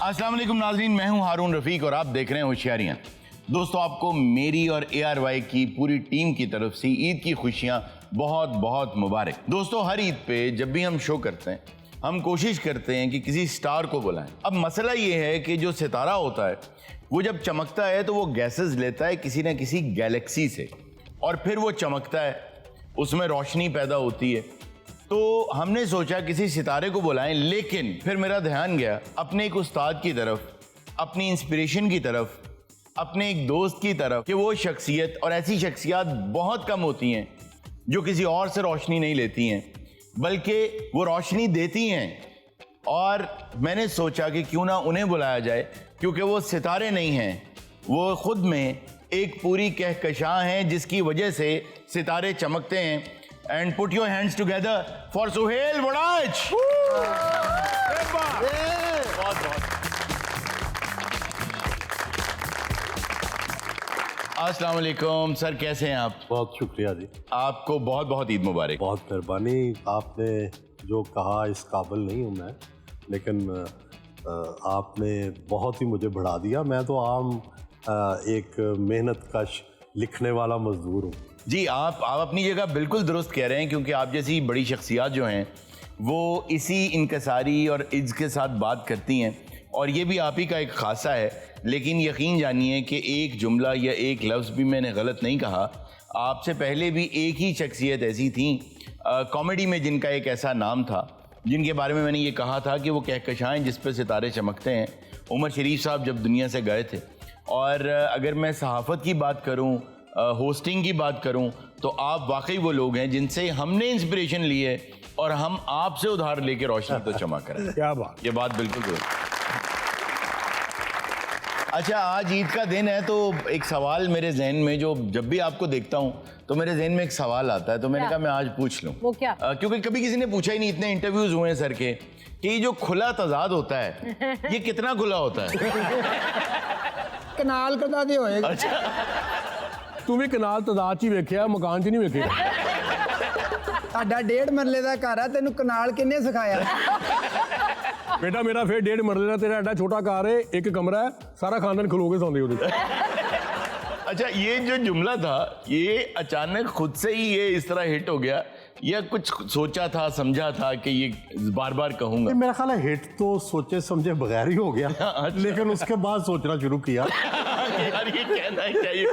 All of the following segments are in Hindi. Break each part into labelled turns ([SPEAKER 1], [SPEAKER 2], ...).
[SPEAKER 1] अस्सलाम वालेकुम नाज़रीन, मैं हूं हारून रफीक और आप देख रहे हैं होशियारियां। दोस्तों, आपको मेरी और ARY की पूरी टीम की तरफ से ईद की खुशियां बहुत बहुत मुबारक। दोस्तों, हर ईद पे जब भी हम शो करते हैं हम कोशिश करते हैं कि किसी स्टार को बुलाएं। अब मसला ये है कि जो सितारा होता है वो जब चमकता है तो वो गैसेस लेता है किसी न किसी गैलेक्सी से और फिर वो चमकता है, उसमें रोशनी पैदा होती है। तो हमने सोचा किसी सितारे को बुलाएं, लेकिन फिर मेरा ध्यान गया अपने एक उस्ताद की तरफ, अपनी इंस्पिरेशन की तरफ, अपने एक दोस्त की तरफ कि वो शख्सियत, और ऐसी शख्सियत बहुत कम होती हैं जो किसी और से रोशनी नहीं लेती हैं बल्कि वो रोशनी देती हैं। और मैंने सोचा कि क्यों ना उन्हें बुलाया जाए, क्योंकि वो सितारे नहीं हैं, वो खुद में एक पूरी कहकशां हैं जिसकी वजह से सितारे चमकते हैं। And put your hands together for Sohail Warraich. बहुत बहुत अस्सलाम वालेकुम सर, कैसे हैं आप?
[SPEAKER 2] बहुत शुक्रिया जी,
[SPEAKER 1] आपको बहुत बहुत ईद मुबारक।
[SPEAKER 2] बहुत मेहरबानी। आपने जो कहा इस काबिल नहीं हूँ मैं, लेकिन आपने बहुत ही मुझे बढ़ा दिया। मैं तो आम एक मेहनत कश लिखने वाला मजदूर हूँ
[SPEAKER 1] जी। आप अपनी जगह बिल्कुल दुरुस्त कह रहे हैं, क्योंकि आप जैसी बड़ी शख्सियात जो हैं वो इसी इनकसारी और इज्ज के साथ बात करती हैं, और ये भी आप ही का एक खासा है। लेकिन यकीन जानिए कि एक जुमला या एक लफ्ज़ भी मैंने गलत नहीं कहा। आपसे पहले भी एक ही शख्सियत ऐसी थी कॉमेडी में जिनका एक ऐसा नाम था, जिनके बारे में मैंने ये कहा था कि वो कहकशाएँ जिस पे सितारे चमकते हैं। उमर शरीफ साहब जब दुनिया से गए थे, और अगर मैं सहाफ़त की बात करूँ, होस्टिंग की बात करूं, तो आप वाकई वो लोग हैं जिनसे हमने इंस्पिरेशन ली है और हम आपसे उधार लेके रोशनी तो चमा करें।
[SPEAKER 2] क्या बात,
[SPEAKER 1] ये बात बिल्कुल दुरुस्त। अच्छा, आज ईद का दिन है तो एक सवाल मेरे जहन में, जो जब भी आपको देखता हूं तो मेरे जहन में एक सवाल आता है, तो मैंने कहा मैं आज पूछ लूं।
[SPEAKER 3] वो क्या?
[SPEAKER 1] क्योंकि कभी किसी ने पूछा ही नहीं, इतने इंटरव्यूज हुए हैं सर के, कि ये जो खुला तजाद होता है ये कितना खुला होता है?
[SPEAKER 4] कनाल कदा दे होएगा।
[SPEAKER 1] अच्छा,
[SPEAKER 5] तू भी कनाल तदाद च ही वेखिया, मकान च नहीं वेखे।
[SPEAKER 4] साडा 1.5 मरले दा घर है, तेनू कनाल किन्ने सिखाया?
[SPEAKER 5] बेटा मेरा फिर 1.5 मरले का, तेरा एडा छोटा घर है, एक कमरा है, सारा खानदान खलो के सौंदे उधर।
[SPEAKER 1] अच्छा, ये जो जुमला था ये अचानक खुद से ही ये इस तरह हिट हो गया, या कुछ सोचा था, समझा था कि ये बार बार कहूंगा?
[SPEAKER 2] मेरा ख्याल है हिट तो सोचे समझे बगैर ही हो गया।
[SPEAKER 1] अच्छा।
[SPEAKER 2] लेकिन उसके बाद सोचना शुरू किया।
[SPEAKER 1] यार ये कहना है क्या ये?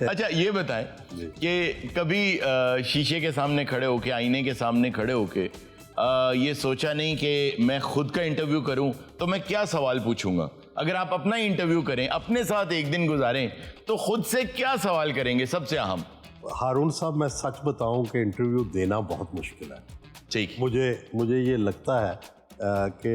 [SPEAKER 1] अच्छा, ये बताएं कि कभी शीशे के सामने खड़े होके, आईने के सामने खड़े होके ये सोचा नहीं कि मैं खुद का इंटरव्यू करूं तो मैं क्या सवाल पूछूंगा? अगर आप अपना इंटरव्यू करें, अपने साथ एक दिन गुजारें, तो खुद से क्या सवाल करेंगे सबसे अहम?
[SPEAKER 2] हारून साहब, मैं सच बताऊं कि इंटरव्यू देना बहुत मुश्किल है।
[SPEAKER 1] ठीक,
[SPEAKER 2] मुझे ये लगता है कि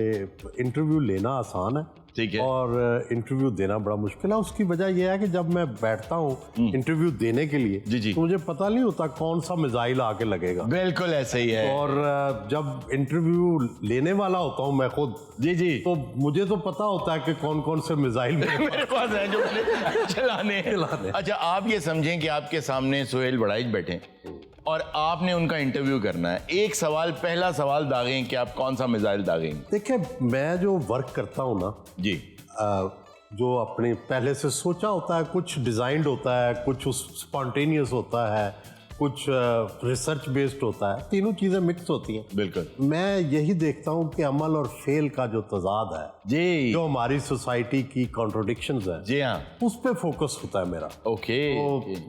[SPEAKER 2] इंटरव्यू लेना आसान है,
[SPEAKER 1] ठीक है,
[SPEAKER 2] और इंटरव्यू देना बड़ा मुश्किल है। उसकी वजह यह है कि जब मैं बैठता हूँ इंटरव्यू देने के लिए,
[SPEAKER 1] जी जी,
[SPEAKER 2] तो मुझे पता नहीं होता कौन सा मिसाइल आके लगेगा।
[SPEAKER 1] बिल्कुल ऐसे ही है।
[SPEAKER 2] और जब इंटरव्यू लेने वाला होता हूँ मैं खुद,
[SPEAKER 1] जी जी,
[SPEAKER 2] तो मुझे तो पता होता है कि कौन कौन से मिसाइल
[SPEAKER 1] मेरे पास है जो मुझे चलाने हैं। अच्छा, आप ये समझें कि आपके सामने सुहेल वड़ाइच बैठे और आपने उनका इंटरव्यू करना है। एक सवाल, पहला सवाल दागें कि आप कौन सा मिसाइल दागेंगे?
[SPEAKER 2] देखिए, मैं जो वर्क करता हूँ ना
[SPEAKER 1] जी,
[SPEAKER 2] जो अपने पहले से सोचा होता है, कुछ डिजाइंड होता है, कुछ स्पॉन्टेनियस होता है, कुछ रिसर्च बेस्ड होता है, तीनों चीजें मिक्स होती हैं।
[SPEAKER 1] बिल्कुल।
[SPEAKER 2] मैं यही देखता हूँ कि अमल और फेल का जो तजाद है,
[SPEAKER 1] जी,
[SPEAKER 2] जो हमारी सोसाइटी की कॉन्ट्रोडिक्शंस है,
[SPEAKER 1] जी हाँ,
[SPEAKER 2] उस पे फोकस होता है मेरा।
[SPEAKER 1] ओके।
[SPEAKER 2] तो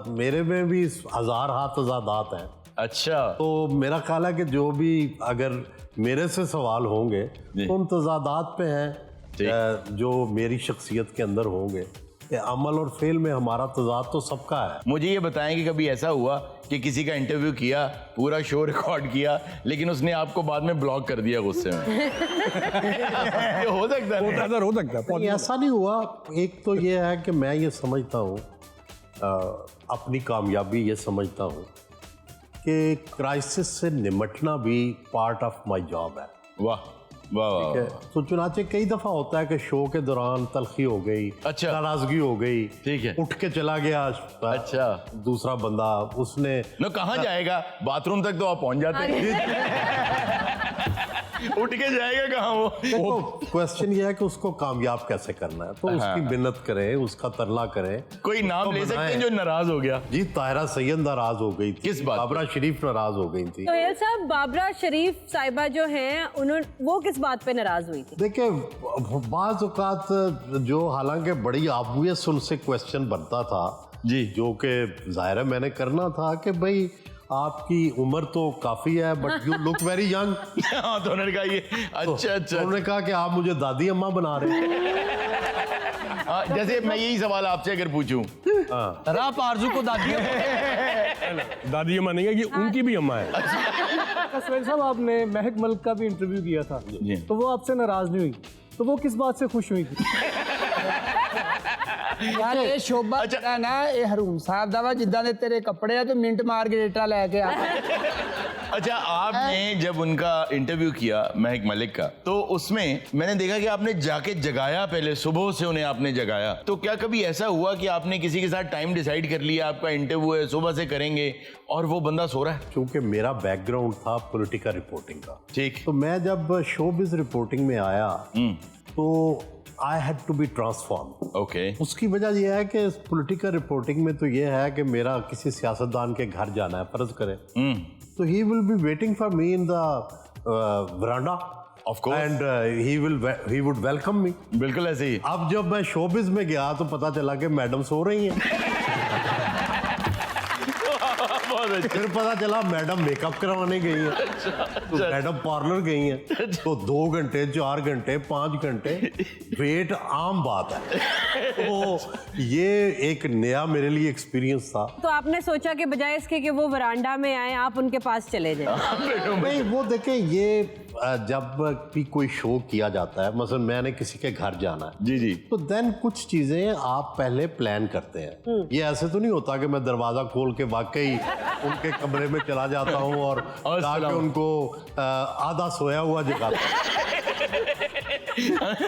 [SPEAKER 2] मेरे में भी 1000 हाथ तजादात हैं।
[SPEAKER 1] अच्छा,
[SPEAKER 2] तो मेरा ख्याल है कि जो भी अगर मेरे से सवाल होंगे तो उन तजादात पे हैं जो मेरी शख्सियत के अंदर होंगे। अमल और फेल में हमारा तजाद तो सबका है।
[SPEAKER 1] मुझे ये बताएं कि कभी ऐसा हुआ कि किसी का इंटरव्यू किया, पूरा शो रिकॉर्ड किया, लेकिन उसने आपको बाद में ब्लॉक कर दिया गुस्से में? ये हो सकता है?
[SPEAKER 5] हो सकता है।
[SPEAKER 2] ऐसा नहीं हुआ। एक तो ये है कि मैं ये समझता हूँ, अपनी कामयाबी ये समझता हूँ कि क्राइसिस से निमटना भी पार्ट ऑफ माय जॉब है।
[SPEAKER 1] वाह वाह वाह।
[SPEAKER 2] तो चुनाचे कई दफा होता है कि शो के दौरान तलखी हो गई,
[SPEAKER 1] अच्छा,
[SPEAKER 2] नाराजगी हो गई,
[SPEAKER 1] ठीक है,
[SPEAKER 2] उठ के चला गया।
[SPEAKER 1] अच्छा,
[SPEAKER 2] दूसरा बंदा, उसने
[SPEAKER 1] कहाँ जाएगा, बाथरूम तक तो आप पहुंच जाते हैं। उठ के जाएगा कहाँ वो?
[SPEAKER 2] देखो क्वेश्चन ये है कि उसको कामयाब कैसे करना है, तो उसकी मिन्नत करें, उसका तरला करें।
[SPEAKER 1] कोई नाम
[SPEAKER 2] तो
[SPEAKER 1] ले सकते
[SPEAKER 2] बनाए।
[SPEAKER 1] हैं जो नाराज हो गया?
[SPEAKER 2] जी ताहिरा सैयद नाराज हो गई थी,
[SPEAKER 1] किस बात पे?
[SPEAKER 2] बाबरा शरीफ नाराज हो गई थी।
[SPEAKER 3] सोहेल साहब, बाबरा शरीफ साहिबा जो हैं उन्होंने वो किस बात पे नाराज हुई थी?
[SPEAKER 2] देखिए बाज़ औक़ात जो हालांकि बड़ी ऑब्वियस उनसे क्वेश्चन बनता था
[SPEAKER 1] जी।
[SPEAKER 2] जो कि जाहिर है मैंने करना था कि भाई आपकी उम्र तो काफ़ी है but you look very young.
[SPEAKER 1] हाँ, तो उन्होंने कहा ये अच्छा अच्छा।
[SPEAKER 2] उन्होंने कहा कि आप मुझे दादी अम्मा बना रहे हैं।
[SPEAKER 1] हाँ, जैसे मैं यही सवाल आपसे अगर पूछूं,
[SPEAKER 4] राप आरजू को दादी
[SPEAKER 5] दादी अम्मा नहीं है कि उनकी भी अम्मा है।
[SPEAKER 6] सोहेल साहब, आपने महक मलिक का भी इंटरव्यू किया था,
[SPEAKER 1] जी।
[SPEAKER 6] तो वो आपसे नाराज नहीं हुई, तो वो किस बात से खुश हुई थी?
[SPEAKER 4] यार ये शोभा
[SPEAKER 1] अच्छा।
[SPEAKER 4] ना ये हरून साहब दा वा जिद्दां दे तेरे कपड़े आ तो मिंट मार के डेटा लेके आ।
[SPEAKER 1] अच्छा आपने जब उनका इंटरव्यू किया महक मलिक का, तो उसमें मैंने देखा कि आपने जाके जगाया, पहले सुबह से उन्हें आपने जगाया। तो क्या कभी ऐसा हुआ कि आपने किसी के साथ टाइम डिसाइड कर लिया, आपका इंटरव्यू है सुबह से करेंगे और वो बंदा सो रहा है?
[SPEAKER 2] क्योंकि मेरा बैकग्राउंड था पॉलिटिकल रिपोर्टिंग का,
[SPEAKER 1] ठीक।
[SPEAKER 2] तो मैं जब शोबिज़ रिपोर्टिंग में आया तो I had to be transform.
[SPEAKER 1] Okay.
[SPEAKER 2] उसकी वजह यह है कि पॉलिटिकल रिपोर्टिंग में तो यह है कि मेरा किसी सियासतदान के घर जाना है, फर्ज करें, तो he will be waiting for me in the veranda
[SPEAKER 1] Of course.
[SPEAKER 2] And he would welcome me.
[SPEAKER 1] बिल्कुल ऐसे ही।
[SPEAKER 2] अब जब मैं शोबिज़ में गया तो पता चला कि मैडम सो रही हैं।
[SPEAKER 1] बहुत अच्छा।
[SPEAKER 2] फिर पता चला मैडम मेकअप करवाने गई हैं, तो मैडम पार्लर गई हैं, तो 2 घंटे 4 घंटे 5 घंटे वेट आम बात है। तो ये एक नया मेरे लिए एक्सपीरियंस था।
[SPEAKER 3] तो आपने सोचा कि बजाय इसके कि वो वरांडा में आए, आप उनके पास चले जाए।
[SPEAKER 2] नहीं वो देखें, ये जब भी कोई शो किया जाता है, मसलन मैंने किसी के घर जाना है,
[SPEAKER 1] जी जी।
[SPEAKER 2] तो देन कुछ चीजें आप पहले प्लान करते हैं। ये ऐसे तो नहीं होता कि मैं दरवाजा खोल के वाकई उनके कमरे में चला जाता हूँ और जाके उनको आधा सोया हुआ जगाता हूँ।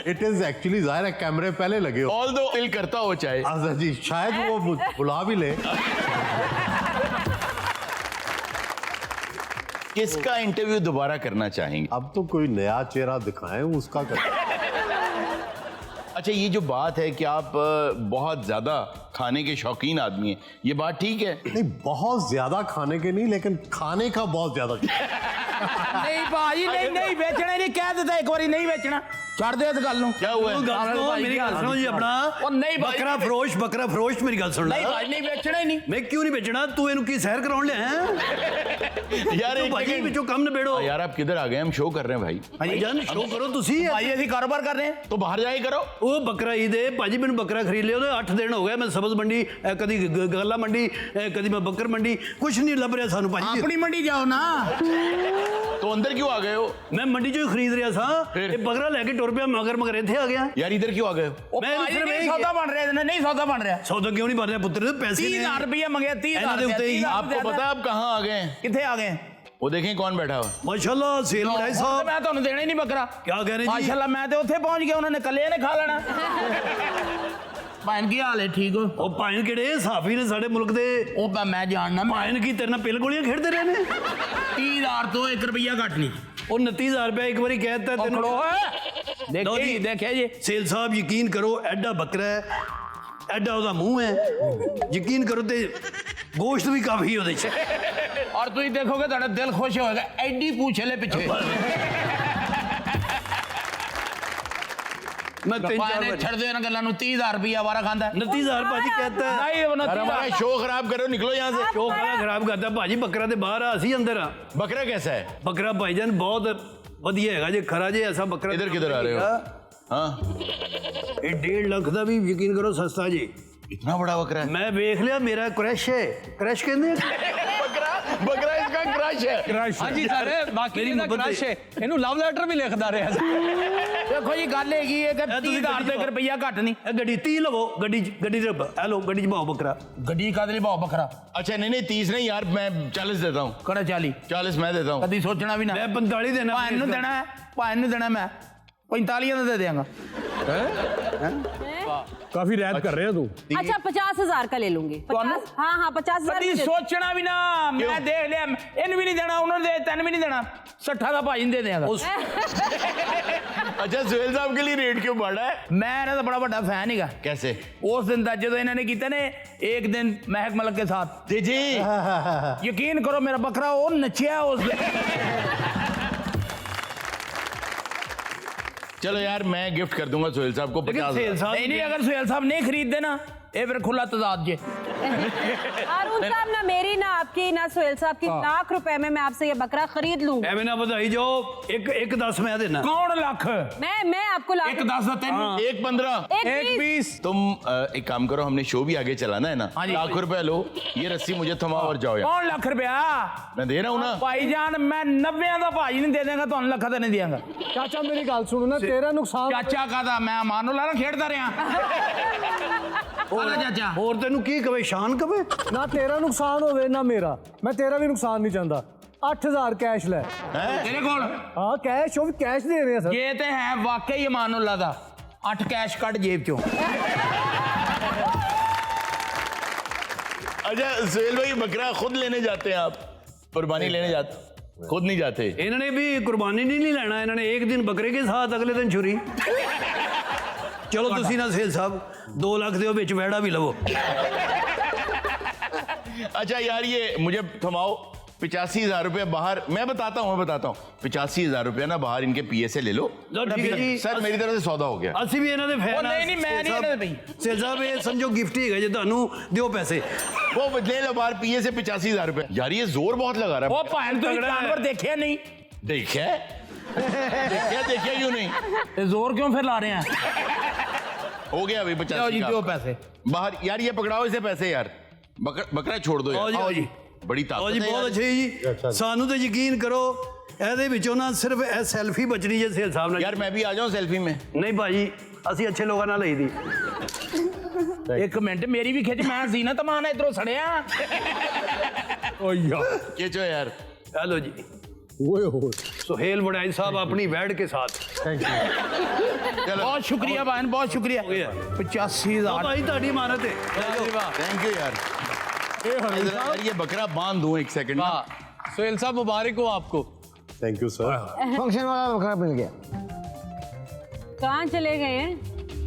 [SPEAKER 2] इट इज एक्चुअली जाहिर है कैमरे पहले लगे हो।
[SPEAKER 1] ऑल दो दिल करता हो चाहे।
[SPEAKER 2] अच्छा जी, शायद वो बुला भी ले।
[SPEAKER 1] किसका इंटरव्यू दोबारा करना चाहेंगे?
[SPEAKER 2] अब तो कोई नया चेहरा दिखाएं उसका कर।
[SPEAKER 1] अच्छा, ये जो बात है कि आप बहुत ज्यादा खाने के शौकीन आदमी हैं, ये बात ठीक है?
[SPEAKER 2] नहीं बहुत ज्यादा खाने के नहीं, लेकिन खाने का बहुत ज्यादा।
[SPEAKER 4] नहीं भाजी नहीं बेचना नहीं, कह देता एक बारी नहीं बेचना, छड़ दे इस गल नूं।
[SPEAKER 1] क्या हुआ है?
[SPEAKER 7] मेरी गल सुनो जी अपना।
[SPEAKER 4] ਉਹ ਨਹੀਂ ਭਾਈ,
[SPEAKER 7] ਬੱਕਰਾ ਫਰੋਸ਼ ਮੇਰੀ ਗੱਲ ਸੁਣ ਲੈ।
[SPEAKER 4] नहीं भाई नहीं बेचना ही नहीं।
[SPEAKER 7] ਮੈਂ ਕਿਉਂ ਨਹੀਂ ਵੇਚਣਾ? ਤੂੰ ਇਹਨੂੰ ਕੀ ਸੈਰ ਕਰਾਉਣ ਲਿਆ ਹੈ?
[SPEAKER 1] यार
[SPEAKER 7] ਤੂੰ
[SPEAKER 1] एक
[SPEAKER 7] ਭਾਜੀ
[SPEAKER 1] सेकंड।
[SPEAKER 7] ਵਿੱਚੋਂ ਕੰਮ ਨਿਬੇੜੋ।
[SPEAKER 1] यार आप किधर आ गए? हम शो कर रहे हैं भाई।
[SPEAKER 7] ਭਾਈ ਜਾਨ ਸ਼ੋ ਕਰੋ ਤੁਸੀਂ।
[SPEAKER 4] भाई ਅਸੀਂ कारोबार कर रहे हैं।
[SPEAKER 1] तो बाहर जाके करो।
[SPEAKER 7] ਉਹ ਬੱਕਰਾ ਈਦ ਹੈ ਭਾਜੀ, ਮੈਨੂੰ ਬੱਕਰਾ ਖਰੀਦ ਲਿਆ, ਉਹਦੇ 8 ਦਿਨ ਹੋ ਗਏ। ਮੈਂ ਸਬਜ਼ ਮੰਡੀ, ਕਦੀ ਗੱਲਾ ਮੰਡੀ, ਕਦੀ ਮੈਂ ਬੱਕਰ ਮੰਡੀ, ਕੁਝ ਨਹੀਂ ਲੱਭ ਰਿਹਾ ਸਾਨੂੰ ਭਾਜੀ।
[SPEAKER 4] अपनी मंडी जाओ ना।
[SPEAKER 1] तो अंदर क्यों आ गए हो?
[SPEAKER 7] ਮੈਂ ਮੰਡੀ ਚੋਂ ਹੀ ਖਰੀਦ ਰਿਹਾ ਸਾਂ,
[SPEAKER 1] ਫਿਰ?
[SPEAKER 7] ਇਹ ਬੱਕਰਾ ਲੈ ਕੇ ਟੁਰ ਪਿਆ, ਮਗਰ ਇੱਥੇ ਆ ਗਿਆ।
[SPEAKER 1] यार इधर क्यों आ गए हो?
[SPEAKER 4] ਉਹ
[SPEAKER 7] ਮੈਂ
[SPEAKER 4] ਭਾਜੀ
[SPEAKER 7] ਸਿਰਫ
[SPEAKER 4] ਨਹੀਂ
[SPEAKER 7] ਇਹ-
[SPEAKER 4] ਸੌਦਾ ਬਣ ਰਿਹਾ ਇਹਦੇ ਨਾਲ, ਨਹੀਂ ਸੌਦਾ ਬਣ ਰਿਹਾ।
[SPEAKER 7] ਸੌਦਾ ਕਿਉਂ ਨਹੀਂ ਬਣ ਰਿਹਾ ਪੁੱਤਰ? ਪੈਸੇ
[SPEAKER 4] 30,000 रुपया मंगे, 30,000
[SPEAKER 7] ਇਹਨਾਂ ਦੇ ਉੱਤੇ ਹੀ
[SPEAKER 1] आपको पता है आप कहाँ आ गए हैं?
[SPEAKER 4] किथे आ गए?
[SPEAKER 1] वो देखें कौन बैठा हुआ।
[SPEAKER 7] ਮਾਸ਼ਾਅੱਲਾ ਸੇਲ ਬੜਾਈ ਸਾਹਿਬ।
[SPEAKER 4] मैं ਤੁਹਾਨੂੰ ਦੇਣਾ ਹੀ ਨਹੀਂ ਬੱਕਰਾ।
[SPEAKER 7] क्या कह रहे जी?
[SPEAKER 4] माशाल्लाह मैं तो ਉੱਥੇ ਪਹੁੰਚ ਗਿਆ, ਉਹਨਾਂ ਨੇ ਕੱਲੇ ਨੇ ਖਾ ਲੈਣਾ। ਭਾਈ ਕੀ ਹਾਲ ਹੈ? ਠੀਕ ਹੋ?
[SPEAKER 7] ਉਹ ਭਾਇਨ ਕਿਹੜੇ ਸਾਫੀ ਨੇ ਸਾਡੇ ਮੁਲਕ ਦੇ?
[SPEAKER 4] ਉਹ ਮੈਂ ਜਾਣਨਾ।
[SPEAKER 7] ਭਾਇਨ ਕੀ ਤੇਰੇ ਨਾਲ ਪਿਲ ਗੋਲੀਆਂ ਖੇਡਦੇ ਰਹੇ ਨੇ?
[SPEAKER 4] 30,000 ਤੋਂ 1 ਰੁਪਿਆ ਘੱਟ ਨਹੀਂ।
[SPEAKER 7] ਉਹ 29,000 ਰੁਪਏ ਇੱਕ ਵਾਰੀ ਕਹਿਤਾ
[SPEAKER 4] ਉਹ
[SPEAKER 7] ਤੈਨੂੰ।
[SPEAKER 4] ਖੜੋ ਦੇਖੇ ਦੇਖਿਆ ਜੀ।
[SPEAKER 7] ਸੇਲ ਸਾਹਿਬ ਯਕੀਨ ਕਰੋ, ਐਡਾ ਬੱਕਰਾ ਹੈ, ਐਡਾ ਉਹਦਾ ਮੂੰਹ ਹੈ, ਯਕੀਨ ਕਰੋ ਤੇ ਗੋਸ਼ਤ ਵੀ ਕਾਫੀ ਉਹਦੇ 'ਚ।
[SPEAKER 4] ਔਰ ਤੁਸੀਂ ਦੇਖੋਗੇ ਤੁਹਾਡਾ ਦਿਲ ਖੁਸ਼ ਹੋਏਗਾ, ਐਡੀ ਪੂਛਲੇ ਪਿੱਛੇ।
[SPEAKER 7] ਮੈਂ 3-4 ਵਾਰੀ
[SPEAKER 4] ਛੱਡ ਦਿਓ ਇਹਨਾਂ ਗੱਲਾਂ ਨੂੰ। 30,000 ਰੁਪਿਆ ਵਾਰਾ ਖਾਂਦਾ।
[SPEAKER 7] 29,000 ਭਾਜੀ कहता है।
[SPEAKER 4] ਨਹੀਂ ਉਹ
[SPEAKER 1] यार हमारा
[SPEAKER 4] 29,000।
[SPEAKER 1] शो खराब करो, निकलो यहाँ से।
[SPEAKER 7] ਸ਼ੋਅ ਖਾਣਾ ਖਰਾਬ ਕਰਦਾ ਭਾਜੀ। ਬੱਕਰਾ ਤੇ ਬਾਹਰ ਆ, ਅਸੀਂ ਅੰਦਰ ਆ।
[SPEAKER 1] बकरा कैसा है?
[SPEAKER 7] ਬੱਕਰਾ ਭਾਈਜਾਨ ਬਹੁਤ ਵਧੀਆ ਹੈਗਾ ਜੇ, ਖਰਾ ਜੇ ਐਸਾ ਬੱਕਰਾ।
[SPEAKER 1] इधर किधर आ रहे हो? हाँ,
[SPEAKER 7] ਇਹ 1.5 ਲੱਖ ਦਾ ਵੀ ਯਕੀਨ ਕਰੋ ਸਸਤਾ ਜੀ।
[SPEAKER 1] इतना बड़ा बकरा है?
[SPEAKER 7] ਮੈਂ ਵੇਖ ਲਿਆ, ਮੇਰਾ ਕ੍ਰੈਸ਼ ਹੈ। ਕ੍ਰੈਸ਼ ਕਹਿੰਦੇ ਆ?
[SPEAKER 1] बकरा इसका क्रश है।
[SPEAKER 6] ਹਾਂਜੀ ਸਰ, ਬਾਕੀ
[SPEAKER 7] ਮੇਰੀ
[SPEAKER 6] ਇਹਦਾ
[SPEAKER 7] ਮੁਹੱਬਤ
[SPEAKER 6] ਕ੍ਰਸ਼ ਹੈ, ਇਹਨੂੰ ਲਵ ਲੈਟਰ ਵੀ ਲਿਖਦਾ ਰਿਹਾ ਸੀ।
[SPEAKER 4] ਦੇਖੋ ਜੀ ਗੱਲ ਹੈਗੀ ਹੈ ਕਿ
[SPEAKER 7] ਤੁਸੀਂ
[SPEAKER 4] 30,000 ਤੋਂ 1 ਰੁਪਿਆ ਘੱਟ ਨਹੀਂ।
[SPEAKER 7] ਇਹ ਗੱਡੀ 30 ਲਵੋ, ਗੱਡੀ ਚ ਹੈਲੋ ਗੱਡੀ ਚ ਭਾਓ ਬੱਕਰਾ।
[SPEAKER 4] ਗੱਡੀ ਕਾਹਦੇ ਲਈ ਭਾਅ ਬੱਕਰਾ?
[SPEAKER 1] अच्छा नहीं नहीं 30 नहीं यार, मैं 40 देता हूँ।
[SPEAKER 4] ਕੜਾ 40
[SPEAKER 1] 40 मैं देता हूँ।
[SPEAKER 4] ਕਦੀ ਸੋਚਣਾ ਵੀ ਨਾ।
[SPEAKER 7] ਮੈਂ 45 ਦੇਣਾ।
[SPEAKER 4] ਭਾਣ ਨੂੰ ਦੇਣਾ ਹੈ, ਭਾਣ ਨੂੰ ਦੇਣਾ। ਮੈਂ 45 ਦਾ ਦੇ ਦਿਆਂਗਾ।
[SPEAKER 5] काफी रैद कर रहे हैं तू।
[SPEAKER 3] अच्छा 50,000 का ले लूंगी। 50, हाँ 50,000
[SPEAKER 4] कभी सोचना भी ना, मैं देख लिया, इन भी नहीं देना, उन्होंने तेन भी नहीं देना, 60 का भाई नहीं दे देगा।
[SPEAKER 1] अच्छा सुहेल साहब के लिए रेट क्यों बढ़ा है?
[SPEAKER 4] मैं इन्हां दा बड़ा बड़ा फैन ही।
[SPEAKER 1] कैसे?
[SPEAKER 4] उस दिन दा जो इन्होंने किया ने एक दिन महक मलिक के साथ,
[SPEAKER 1] जी
[SPEAKER 4] यकीन करो मेरा बकरा वो नचिया उस दिन।
[SPEAKER 1] चलो यार मैं गिफ्ट कर दूंगा सुहेल साहब को 50,000।
[SPEAKER 4] नहीं अगर सुहेल साहब नहीं खरीदते ना ये फिर खुला तजाद जे।
[SPEAKER 3] हारून साहब ना मेरी ना आपकी ना सोहेल साहब की लाख रुपए में मैं आपसे ये बकरा खरीद लूंगी।
[SPEAKER 7] ਐਵੇਂ ਨਾ ਵਧਾਈ ਜਾਓ, ਇੱਕ 10 मैं देना।
[SPEAKER 4] कौन लाख?
[SPEAKER 3] मैं आपको लाख
[SPEAKER 4] एक 10 तेन,
[SPEAKER 1] एक 15,
[SPEAKER 3] एक 20।
[SPEAKER 1] तुम एक काम करो, हमने शो भी आगे चलाना है ना,
[SPEAKER 4] हाँ जी।
[SPEAKER 1] लाख रुपए लो, ये रस्सी मुझे थमाओ और जाओ यार।
[SPEAKER 4] कौन लाख रुपया?
[SPEAKER 1] मैं दे रहा हूँ ना
[SPEAKER 4] भाईजान मैं 90 का भाई नहीं दे देगा, तो लखा तो नहीं देंगा।
[SPEAKER 6] चाचा मेरी गल सुनो ना, तेरा नुकसान
[SPEAKER 4] चाचा का था मैं मानो ला खेड़ता रहा। चाचा
[SPEAKER 7] ਹੋਰ ਤੈਨੂੰ ਕੀ ਕਵੇ, ਸ਼ਾਨ ਕਵੇ?
[SPEAKER 6] ना तेरा नुकसान होवे ना मेरा, मैं तेरा भी नुकसान नहीं चाहता। 8,000 कैश ले।
[SPEAKER 4] तेरे कोल
[SPEAKER 6] हाँ कैश, वो भी कैश दे रहे हैं सर।
[SPEAKER 4] ये तो है वाकई मानो ला दा 8 कैश कट जेब चो।
[SPEAKER 1] अच्छा सुहेल भाई बकरा खुद लेने जाते हैं आप, कुर्बानी लेने जाते? खुद नहीं जाते?
[SPEAKER 7] ਇਹਨਾਂ ਨੇ ਵੀ ਕੁਰਬਾਨੀ ਨਹੀਂ ਲੈਣਾ, ਇਹਨਾਂ ਨੇ ਇੱਕ ਦਿਨ ਬੱਕਰੇ ਕੇ ਸਾਥ, ਅਗਲੇ ਦਿਨ ਛੁਰੀ। ਚਲੋ ਤੁਸੀਂ ਨਾ ਸੁਹੇਲ ਸਾਹਿਬ 2 ਲੱਖ ਦਿਓ, ਵਿੱਚ ਵਹਿੜਾ ਵੀ ਲਵੋ।
[SPEAKER 1] अच्छा यार ये मुझे थमाओ, 85,000 रुपया बाहर, मैं बताता हूँ 85,000 रुपया ना बाहर इनके पीए से ले लो।
[SPEAKER 7] ठीक है जी।
[SPEAKER 1] सर मेरी तरफ से सौदा हो गया।
[SPEAKER 7] ਅਸੀਂ ਵੀ ਇਹਨਾਂ ਦੇ ਫੈਨ
[SPEAKER 4] ਉਹ ਨਹੀਂ, ਮੈਂ ਨਹੀਂ ਇਹਨਾਂ ਦੇ ਬਈ।
[SPEAKER 7] ਸੁਹੇਲ ਸਾਹਿਬ ਇਹ ਸਮਝੋ ਗਿਫਟ ਹੀ ਹੈਗਾ ਜੇ ਤੁਹਾਨੂੰ, ਦਿਓ ਪੈਸੇ।
[SPEAKER 1] वो ले लो बाहर पीए से 85,000 रुपया। यार ये जोर बहुत लगा रहा
[SPEAKER 4] वो
[SPEAKER 1] है।
[SPEAKER 4] भान तो जानवर देखे नहीं,
[SPEAKER 1] देखा देखा क्यों नहीं?
[SPEAKER 4] ते जोर क्यों फिर ला रहे हैं?
[SPEAKER 1] हो गया अभी 85
[SPEAKER 4] जी
[SPEAKER 1] का।
[SPEAKER 4] दो पैसे।
[SPEAKER 1] बाहर यार ये पकड़ाओ इसे पैसे यार, बकरा छोड़ दो यार।
[SPEAKER 7] आओ जी।
[SPEAKER 1] बड़ी
[SPEAKER 7] ਆਓ
[SPEAKER 1] ताकत
[SPEAKER 7] ਜੀ
[SPEAKER 1] है
[SPEAKER 7] ਬਹੁਤ
[SPEAKER 1] यार।
[SPEAKER 7] ਅੱਛੇ ਜੀ, ਸਾਨੂੰ ਤਾਂ ਯਕੀਨ ਕਰੋ ਇਹਦੇ ਵਿੱਚੋਂ ਨਾ ਸਿਰਫ ਇਹ ਸੈਲਫੀ ਬਚਣੀ ਜੇ ਸੁਹੇਲ ਸਾਹਿਬ ਨਾਲ।
[SPEAKER 1] यार मैं भी आ जाऊं सेल्फी में?
[SPEAKER 7] ਨਹੀਂ ਭਾਜੀ ਅਸੀਂ ਅੱਛੇ ਲੋਕਾਂ ਨਾਲ ਲਈ ਦੀ।
[SPEAKER 4] एक मिनट मेरी भी खिंच, मैं जीना तमान इधरों सड़िया।
[SPEAKER 5] ओ यार
[SPEAKER 1] खींचो यार।
[SPEAKER 7] हेलो जी,
[SPEAKER 5] ओए होए
[SPEAKER 7] सुहेल वड़ाई साहब अपनी वैड के साथ।
[SPEAKER 1] चलो
[SPEAKER 4] बहुत शुक्रिया बहन, बहुत शुक्रिया। 85,000
[SPEAKER 7] भाई ताड़ी इमारत है।
[SPEAKER 1] थैंक यू यार। जरा यार ये बकरा बांध दूं एक सेकंड में।
[SPEAKER 6] सोहेल साहब मुबारक हो आपको।
[SPEAKER 2] Thank you sir.
[SPEAKER 6] फंक्शन वाला बकरा मिल गया।
[SPEAKER 3] कहाँ चले गए हैं?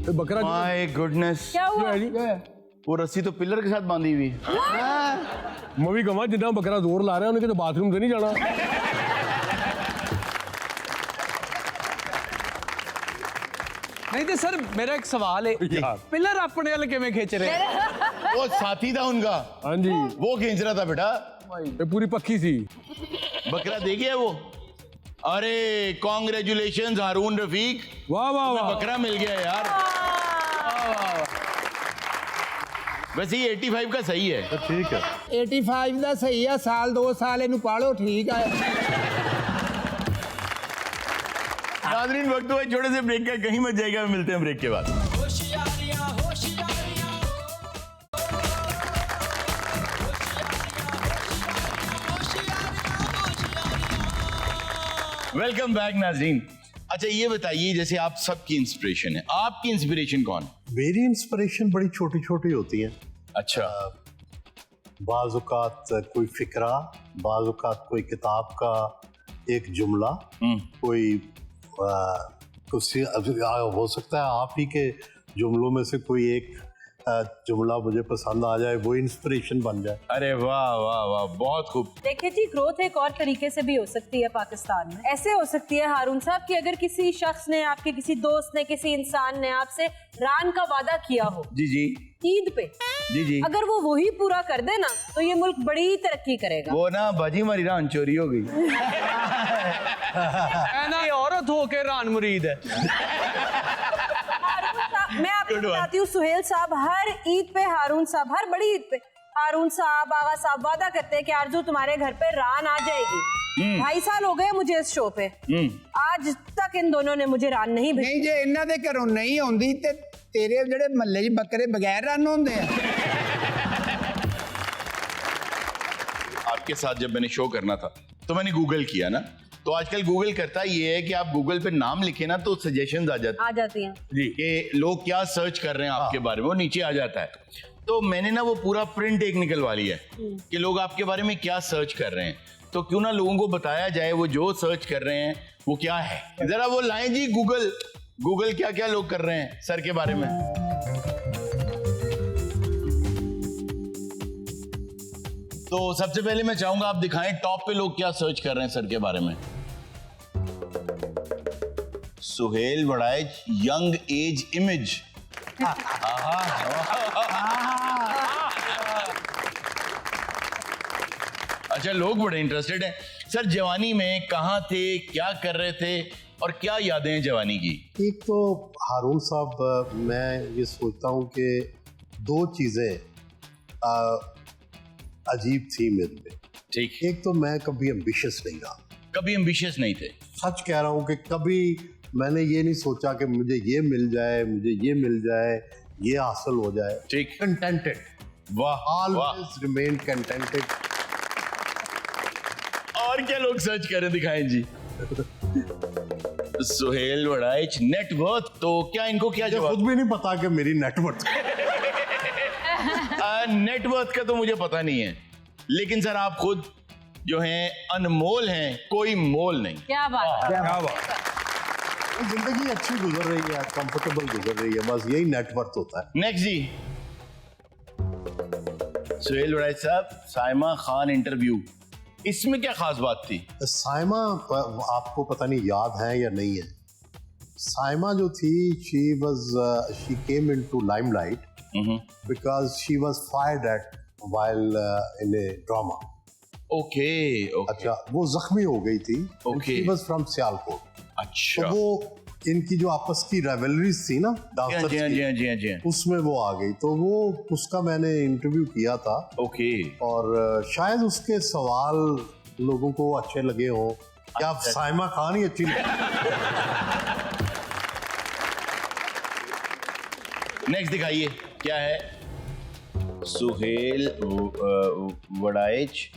[SPEAKER 5] ये बकरा
[SPEAKER 1] माय गुडनेस,
[SPEAKER 3] क्या हुआ?
[SPEAKER 1] वो रस्सी तो पिलर के साथ बांधी हुई है।
[SPEAKER 5] मैं भी कहा जितना बकरा जोर ला रहा है उनके तो बाथरूम से नहीं जाना।
[SPEAKER 6] नहीं तो सर मेरा एक सवाल है, पिलर अपने वाले किवें खींच रहे हैं?
[SPEAKER 1] वो साथी था उनका,
[SPEAKER 5] हाँ जी
[SPEAKER 1] वो खींच रहा था बेटा।
[SPEAKER 5] ये पूरी पक्की सी।
[SPEAKER 1] बकरा दे गया वो। अरे कॉन्ग्रेचुलेशन हारून रफीक,
[SPEAKER 5] वाह वाह वाह।
[SPEAKER 1] बकरा मिल गया यार। वैसे ये 85 का सही है।
[SPEAKER 2] तो ठीक है।
[SPEAKER 4] 85 ਦਾ ਸਹੀ ਆ, ਸਾਲ 2 ਸਾਲ ਇਹਨੂੰ ਪਾਲੋ ਠੀਕ ਆ।
[SPEAKER 1] नाज़रीन वक्त हुआ छोटे से ब्रेक का, कहीं मत जाएगा, मिलते हैं ब्रेक के बाद। वेलकम बैक नाज़रीन। अच्छा ये बताइए, जैसे आप सबकी इंस्पिरेशन है, आपकी इंस्पिरेशन कौन है?
[SPEAKER 2] मेरी इंस्पिरेशन बड़ी छोटी छोटी होती है।
[SPEAKER 1] अच्छा
[SPEAKER 2] बाज़ औक़ात कोई फिक्रा, बाज़ औक़ात कोई किताब का एक जुमला, कोई कुछ हो सकता है आप ही के जुमलों में से कोई एक जुमला मुझे पसंद आ जाए, वो इंस्पिरेशन बन जाए।
[SPEAKER 1] अरे वाह वाह वाह, बहुत खूब।
[SPEAKER 3] देखिए जी, ग्रोथ एक और तरीके से भी हो सकती है पाकिस्तान में। ऐसे हो सकती है हारून साहब कि अगर किसी शख्स ने, आपके किसी दोस्त ने, किसी इंसान ने आपसे रान का वादा किया हो
[SPEAKER 1] जी जी
[SPEAKER 3] ईद पे,
[SPEAKER 1] जी जी,
[SPEAKER 3] अगर वो वही पूरा कर दे ना तो ये मुल्क बड़ी तरक्की करेगा।
[SPEAKER 1] वो ना बाजी हमारी रान चोरी हो गई।
[SPEAKER 6] ये औरत हो के रान मुरीद है।
[SPEAKER 3] मैं आपको बताती हूँ, सुहेल साहब हर ईद पे, हारून साहब हर बड़ी ईद पे हारून साहब, आगा साहब वादा करते हैं कि आरजू तुम्हारे घर पे रान आ जाएगी। 2.5 साल हो गए मुझे इस शो पे, आज तक इन दोनों ने मुझे रान नहीं भेजी।
[SPEAKER 8] नहीं जे इन्हां दे घरों नहीं आउंदी ते तेरे ਜਿਹੜੇ ਮਹੱਲੇ 'ਚ ਬੱਕਰੇ ਬਗੈਰ ਰਨ ਹੁੰਦੇ ਆ।
[SPEAKER 1] आपके साथ जब मैंने शो करना था तो मैंने गूगल किया ना, तो आजकल गूगल करता ये है कि आप गूगल पे नाम लिखे ना तो सजेशंस आ जाती
[SPEAKER 3] हैं
[SPEAKER 1] जी कि लोग क्या सर्च कर रहे हैं आपके बारे में, वो नीचे आ जाता है। तो मैंने ना वो पूरा प्रिंट एक निकलवा लिया है कि लोग आपके बारे में क्या सर्च कर रहे हैं, तो क्यों ना लोगों को बताया जाए वो जो सर्च कर रहे हैं वो क्या है। जरा वो लाएं जी, गूगल क्या क्या लोग कर रहे हैं सर के बारे में। तो सबसे पहले मैं चाहूंगा आप दिखाएं टॉप पे लोग क्या सर्च कर रहे हैं सर के बारे में। Sohail Warraich young age image. अच्छा, लोग बड़े इंटरेस्टेड हैं। सर जवानी में कहाँ थे, क्या कर रहे थे और क्या यादें हैं जवानी की?
[SPEAKER 2] एक तो हारून साहब, मैं ये सोचता हूँ कि दो चीज़ें अजीब थी मेरे में।
[SPEAKER 1] ठीक।
[SPEAKER 2] एक तो मैं कभी एम्बिशियस नहीं रहा,
[SPEAKER 1] कभी एम्बिशियस नहीं थे।
[SPEAKER 2] सच कह रहा हूँ कि कभी मैंने ये नहीं सोचा कि मुझे ये मिल जाए, मुझे ये मिल जाए, ये हासिल हो जाए।
[SPEAKER 1] ठीक।
[SPEAKER 2] कंटेंटेड।
[SPEAKER 1] वाह,
[SPEAKER 2] ऑलवेज रिमेन कंटेंटेड।
[SPEAKER 1] और क्या लोग सर्च करें, दिखाएं जी। सुहेल वड़ाइच नेटवर्थ, तो क्या इनको क्या
[SPEAKER 2] मुझे
[SPEAKER 1] जवाब?
[SPEAKER 2] खुद भी नहीं पता कि मेरी नेटवर्थ
[SPEAKER 1] नेटवर्थ का तो मुझे पता नहीं है, लेकिन सर आप खुद जो हैं अनमोल हैं, कोई मोल नहीं।
[SPEAKER 3] क्या बात है।
[SPEAKER 5] क्या बात।
[SPEAKER 2] जिंदगी अच्छी गुजर रही है, कंफर्टेबल गुजर रही है, बस यही नेटवर्थ होता है।
[SPEAKER 1] नेक्स्ट जी, सुहेल वड़ाइच साहब, साइमा खान इंटरव्यू, इसमें क्या खास बात थी?
[SPEAKER 2] साइमा, आपको पता नहीं याद है या नहीं है, साइमा जो थी, she came into limelight because she was fired at while in a drama.
[SPEAKER 1] Okay.
[SPEAKER 2] अच्छा, वो जख्मी हो गई थी।
[SPEAKER 1] Okay.
[SPEAKER 2] She was from Sialkot.
[SPEAKER 1] अच्छा।
[SPEAKER 2] तो वो इनकी जो आपस की राइवलरीज थी ना डांसर्स
[SPEAKER 1] जी हाँ,
[SPEAKER 2] की,
[SPEAKER 1] जी हाँ, जी हाँ, जी हाँ।
[SPEAKER 2] उसमें वो आ गई, तो वो उसका मैंने इंटरव्यू किया था।
[SPEAKER 1] ओके।
[SPEAKER 2] और शायद उसके सवाल लोगों को अच्छे लगे हो, क्या साइमा खान ही अच्छी लगी?
[SPEAKER 1] नेक्स्ट दिखाइए क्या है। सुहेल वड़ाइच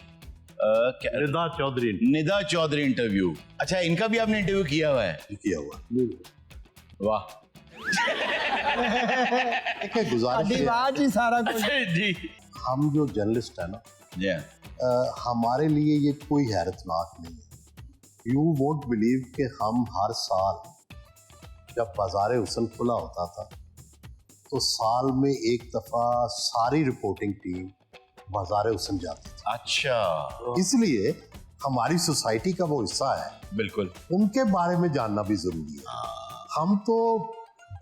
[SPEAKER 1] निदा चौधरी इंटरव्यू। अच्छा, इनका भी आपने इंटरव्यू किया हुआ है?
[SPEAKER 2] किया हुआ।
[SPEAKER 1] वाह।
[SPEAKER 2] एक गुजारिश है,
[SPEAKER 8] सारा कुछ
[SPEAKER 1] जी।
[SPEAKER 2] हम जो जर्नलिस्ट है ना,
[SPEAKER 1] जी हाँ।
[SPEAKER 2] हमारे लिए ये कोई हैरतनाक नहीं है। यू वोंट बिलीव कि हम हर साल जब बाजार हुसन खुला होता था तो साल में एक दफा सारी रिपोर्टिंग टीम बाजार हुसन जाती थी।
[SPEAKER 1] अच्छा।
[SPEAKER 2] इसलिए हमारी सोसाइटी का वो हिस्सा है,
[SPEAKER 1] बिल्कुल।
[SPEAKER 2] उनके बारे में जानना भी जरूरी है। हम तो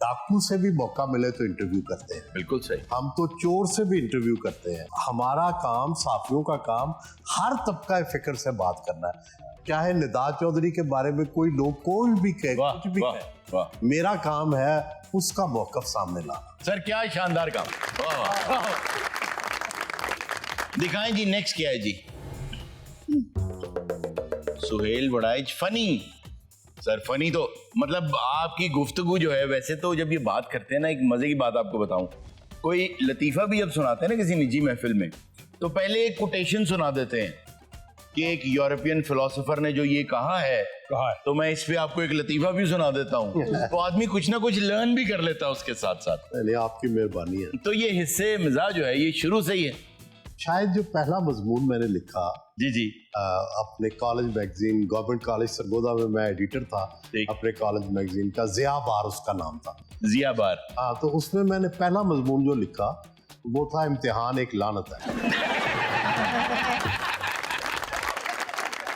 [SPEAKER 2] डाकू से भी मौका मिले तो इंटरव्यू करते हैं,
[SPEAKER 1] बिल्कुल सही।
[SPEAKER 2] हम तो चोर से भी इंटरव्यू करते हैं। हमारा काम, साथियों का काम, हर तबका फिक्र से बात करना है। चाहे निदा चौधरी के बारे में कोई लोग कोई भी कहे,
[SPEAKER 1] वाह,
[SPEAKER 2] कुछ भी
[SPEAKER 1] वाह,
[SPEAKER 2] कहे,
[SPEAKER 1] वाह।
[SPEAKER 2] मेरा काम है उसका मौकफ सामने लाना।
[SPEAKER 1] सर क्या शानदार काम। वाह, वाह। दिखाएं जी, नेक्स्ट क्या है जी? Suhail Waraich funny. Sir funny तो मतलब आपकी गुफ्तगू जो है, वैसे तो जब ये बात करते हैं ना, एक मजे की बात आपको बताऊं, कोई लतीफा भी जब सुनाते हैं ना किसी निजी महफिल में, तो पहले एक कोटेशन सुना देते हैं कि एक यूरोपियन फिलोसोफर ने जो ये कहा है, तो मैं इस पे आपको एक लतीफा भी सुना देता हूँ। तो आदमी कुछ ना कुछ लर्न भी कर लेता है उसके साथ साथ।
[SPEAKER 2] पहले आपकी मेहरबानी है।
[SPEAKER 1] तो ये हिस्से मिजाज जो है ये शुरू से ही है।
[SPEAKER 2] शायद जो पहला मजमून मैंने लिखा
[SPEAKER 1] जी जी।
[SPEAKER 2] अपने college magazine, government college Sargodha में मैं एडिटर था अपने कॉलेज मैगजीन का, जिया बार उसका नाम था।
[SPEAKER 1] जिया बार।
[SPEAKER 2] हाँ, तो उसमें मैंने पहला मजमून जो लिखा वो था इम्तिहान एक लानत है।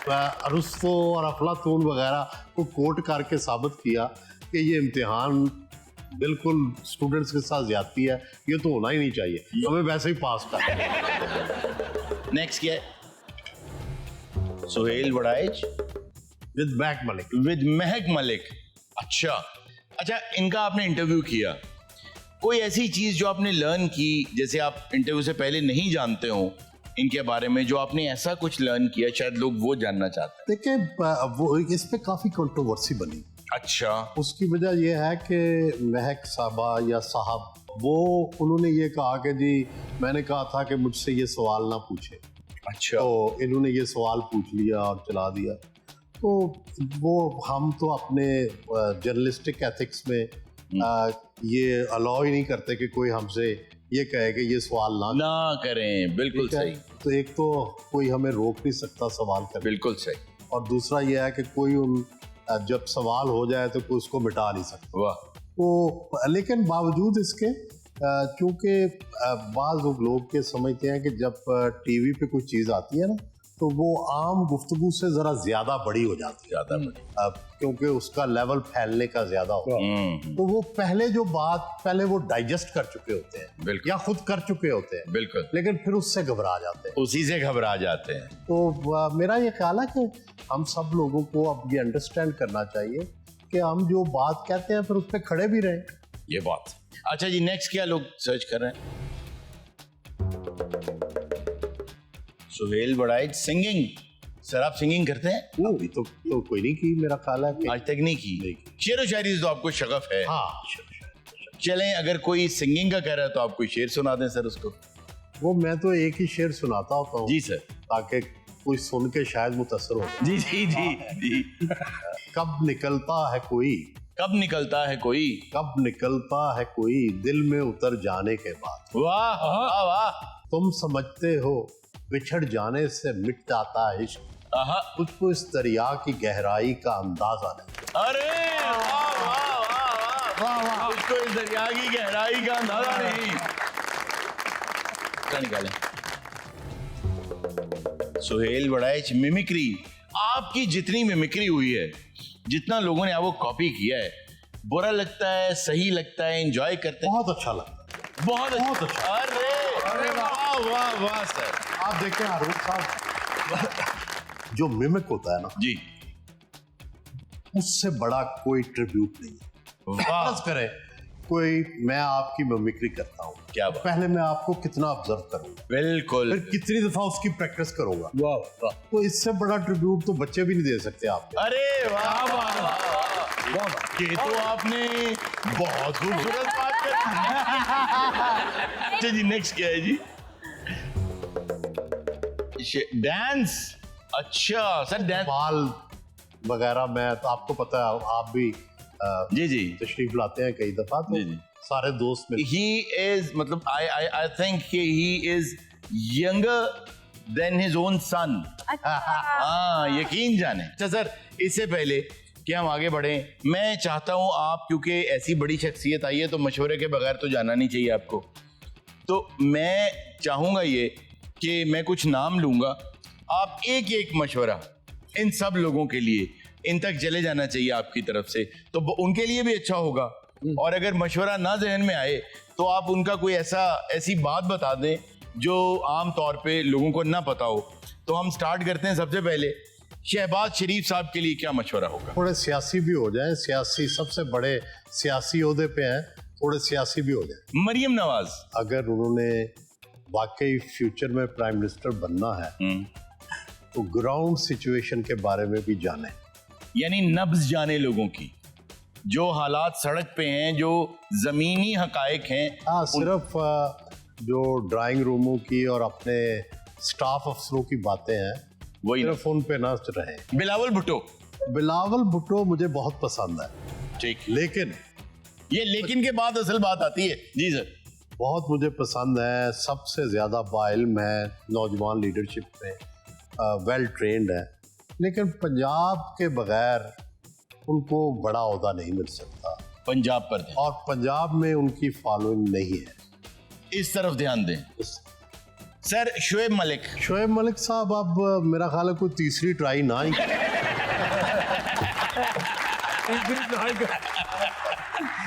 [SPEAKER 2] अरुस्तो और अफलातून वगैरह को कोट करके साबित किया कि ये इम्तिहान बिल्कुल स्टूडेंट्स के साथ ज्यादती है, ये तो होना ही नहीं चाहिए, हमें वैसे ही पास कर।
[SPEAKER 1] नेक्स्ट क्या है? Suhail Waraich
[SPEAKER 2] with Mahak Malik.
[SPEAKER 1] With महक मलिक। अच्छा, इनका आपने इंटरव्यू किया। कोई ऐसी चीज जो आपने लर्न की, जैसे आप इंटरव्यू से पहले नहीं जानते हो इनके बारे में, जो आपने ऐसा कुछ लर्न किया, शायद लोग वो जानना चाहते हैं।
[SPEAKER 2] देखिए, वो इस पे काफी कंट्रोवर्सी बनी।
[SPEAKER 1] अच्छा।
[SPEAKER 2] उसकी वजह यह है कि महक साहबा या साहब, वो उन्होंने ये कहा कि जी मैंने कहा था कि मुझसे ये सवाल ना पूछे।
[SPEAKER 1] अच्छा।
[SPEAKER 2] तो इन्होंने ये सवाल पूछ लिया और चला दिया। तो वो हम तो अपने जर्नलिस्टिक एथिक्स में ये अलाउ ही नहीं करते कि कोई हमसे ये कहे कि ये सवाल
[SPEAKER 1] ना करें। बिल्कुल
[SPEAKER 2] ठीक है?
[SPEAKER 1] सही,
[SPEAKER 2] तो एक तो कोई हमें रोक नहीं सकता सवाल करने,
[SPEAKER 1] बिल्कुल सही।
[SPEAKER 2] और दूसरा ये है कि कोई जब सवाल हो जाए तो कोई उसको मिटा नहीं सकता।
[SPEAKER 1] वाह।
[SPEAKER 2] तो लेकिन बावजूद इसके क्योंकि बाज़ लोग के समझते हैं कि जब टीवी पे कोई चीज़ आती है ना तो वो आम गुफ्तगू से ज़रा ज़्यादा बड़ी हो जाती है,
[SPEAKER 1] ज्यादा बड़ी।
[SPEAKER 2] क्योंकि उसका लेवल फैलने का ज़्यादा होता है। तो वो पहले वो डाइजेस्ट कर चुके होते हैं,
[SPEAKER 1] बिल्कुल।
[SPEAKER 2] या खुद कर चुके होते हैं,
[SPEAKER 1] बिल्कुल।
[SPEAKER 2] लेकिन फिर उससे घबरा जाते हैं।
[SPEAKER 1] उसी से घबरा जाते हैं।
[SPEAKER 2] तो मेरा ये ख्याल है कि हम सब लोगों को अब ये अंडरस्टैंड करना चाहिए कि हम जो बात कहते हैं फिर उस पर खड़े भी रहें।
[SPEAKER 1] ये बात। अच्छा जी, नेक्स्ट क्या लोग सर्च कर रहे हैं? सुहेल बड़ाइच, सिंगिंग। सर आप सिंगिंग करते हैं?
[SPEAKER 2] अभी तो कोई नहीं की, मेरा ख्याल है कि
[SPEAKER 1] आज तक नहीं की। शेर व शायरी से तो आपको शगफ है।
[SPEAKER 2] हाँ,
[SPEAKER 1] चलें, अगर कोई सिंगिंग का कह रहा है तो आप कोई शेर सुना दें सर उसको।
[SPEAKER 2] वो मैं तो एक ही शेर सुनाता होता हूँ
[SPEAKER 1] जी सर।
[SPEAKER 2] ताकि कोई सुन के शायद मुतासर हो।
[SPEAKER 1] जी जी जी जी।
[SPEAKER 2] कब निकलता है कोई,
[SPEAKER 1] कब निकलता है कोई,
[SPEAKER 2] कब निकलता है कोई दिल में उतर जाने के बाद।
[SPEAKER 1] वाह वाह वाह।
[SPEAKER 2] तुम समझते हो बिछड़ जाने से मिट जाता है इश्क,
[SPEAKER 1] आहा।
[SPEAKER 2] तुझको इस दरिया की गहराई का अंदाजा नहीं।
[SPEAKER 1] अरे वाह वाह वाह वाह वाह। उसको इस दरिया की गहराई का अंदाजा नहीं। क्या निकालें? सुहेल बड़ाइच, मिमिक्री। आपकी जितनी मिमिक्री हुई है, जितना लोगों ने आपको कॉपी किया है, बुरा लगता है, सही लगता है, एंजॉय करते हैं?
[SPEAKER 2] बहुत अच्छा लगता है,
[SPEAKER 1] बहुत
[SPEAKER 2] बहुत अच्छा।
[SPEAKER 1] अरे वाह वाह वाह सर।
[SPEAKER 2] आप देखें हारून साहब, जो मिमिक होता है ना
[SPEAKER 1] जी,
[SPEAKER 2] उससे बड़ा कोई ट्रिब्यूट नहीं है। फर्ज करें कोई, मैं आपकी मिमिक्री करता हूँ,
[SPEAKER 1] क्या बात।
[SPEAKER 2] पहले मैं आपको कितना ऑब्जर्व करूंगा,
[SPEAKER 1] बिल्कुल।
[SPEAKER 2] फिर कितनी दफा उसकी प्रैक्टिस करूंगा। तो इससे बड़ा ट्रिब्यूट तो बच्चे भी नहीं दे सकते आपको।
[SPEAKER 1] अरे वाह वाह वाह। ये तो आपने बहुत खूबसूरत बात करी। अच्छा जी, नेक्स्ट क्या है जी? डांस। अच्छा सर, डांस
[SPEAKER 2] बाल वगैरह, मैं तो आपको पता है, आप भी
[SPEAKER 1] जी जी
[SPEAKER 2] तशरीफ लाते हैं कई दफा, तो
[SPEAKER 1] जी, जी।
[SPEAKER 2] सारे दोस्त में
[SPEAKER 1] he is, मतलब I think he is younger than his own son। हाँ, यकीन जाने। अच्छा सर, इससे पहले कि हम आगे बढ़ें, मैं चाहता हूं आप, क्योंकि ऐसी बड़ी शख्सियत आई है तो मशवरे के बगैर तो जाना नहीं चाहिए आपको, तो मैं चाहूंगा ये कि मैं कुछ नाम लूंगा, आप एक एक मशवरा इन सब लोगों के लिए, इन तक चले जाना चाहिए आपकी तरफ से, तो उनके लिए भी अच्छा होगा। और अगर मशवरा ना जहन में आए तो आप उनका कोई ऐसी बात बता दें जो आम तौर पे लोगों को ना पता हो। तो हम स्टार्ट करते हैं। सबसे पहले शहबाज शरीफ साहब के लिए क्या मशवरा होगा?
[SPEAKER 2] थोड़े सियासी भी हो जाए, सियासी सबसे बड़े सियासी ओहदे पे हैं, थोड़े सियासी भी हो जाए।
[SPEAKER 1] मरियम नवाज,
[SPEAKER 2] अगर उन्होंने वाकई फ्यूचर में प्राइम मिनिस्टर बनना है तो ग्राउंड सिचुएशन के बारे में भी जाने,
[SPEAKER 1] यानी नब्ज जाने लोगों की, जो हालात सड़क पे हैं, जो जमीनी हकायक हैं।
[SPEAKER 2] हाँ, सिर्फ जो ड्राइंग रूमों की और अपने स्टाफ अफसरों की बातें हैं,
[SPEAKER 1] वही
[SPEAKER 2] सिर्फ उन पे ना रहे।
[SPEAKER 1] बिलावल भुट्टो।
[SPEAKER 2] बिलावल भुट्टो मुझे बहुत पसंद है,
[SPEAKER 1] ठीक।
[SPEAKER 2] लेकिन
[SPEAKER 1] ये लेकिन के बाद असल बात आती है। जी सर।
[SPEAKER 2] बहुत मुझे पसंद है, सबसे ज्यादा बाइल्म है, नौजवान लीडरशिप में वेल ट्रेंड है, लेकिन पंजाब के बगैर उनको बड़ा ओहदा नहीं मिल सकता।
[SPEAKER 1] पंजाब पर ध्यान।
[SPEAKER 2] और पंजाब में उनकी फॉलोइंग नहीं है,
[SPEAKER 1] इस तरफ ध्यान दें। सर शोएब मलिक।
[SPEAKER 2] शोएब मलिक साहब अब मेरा ख्याल है कोई तीसरी ट्राई ना ही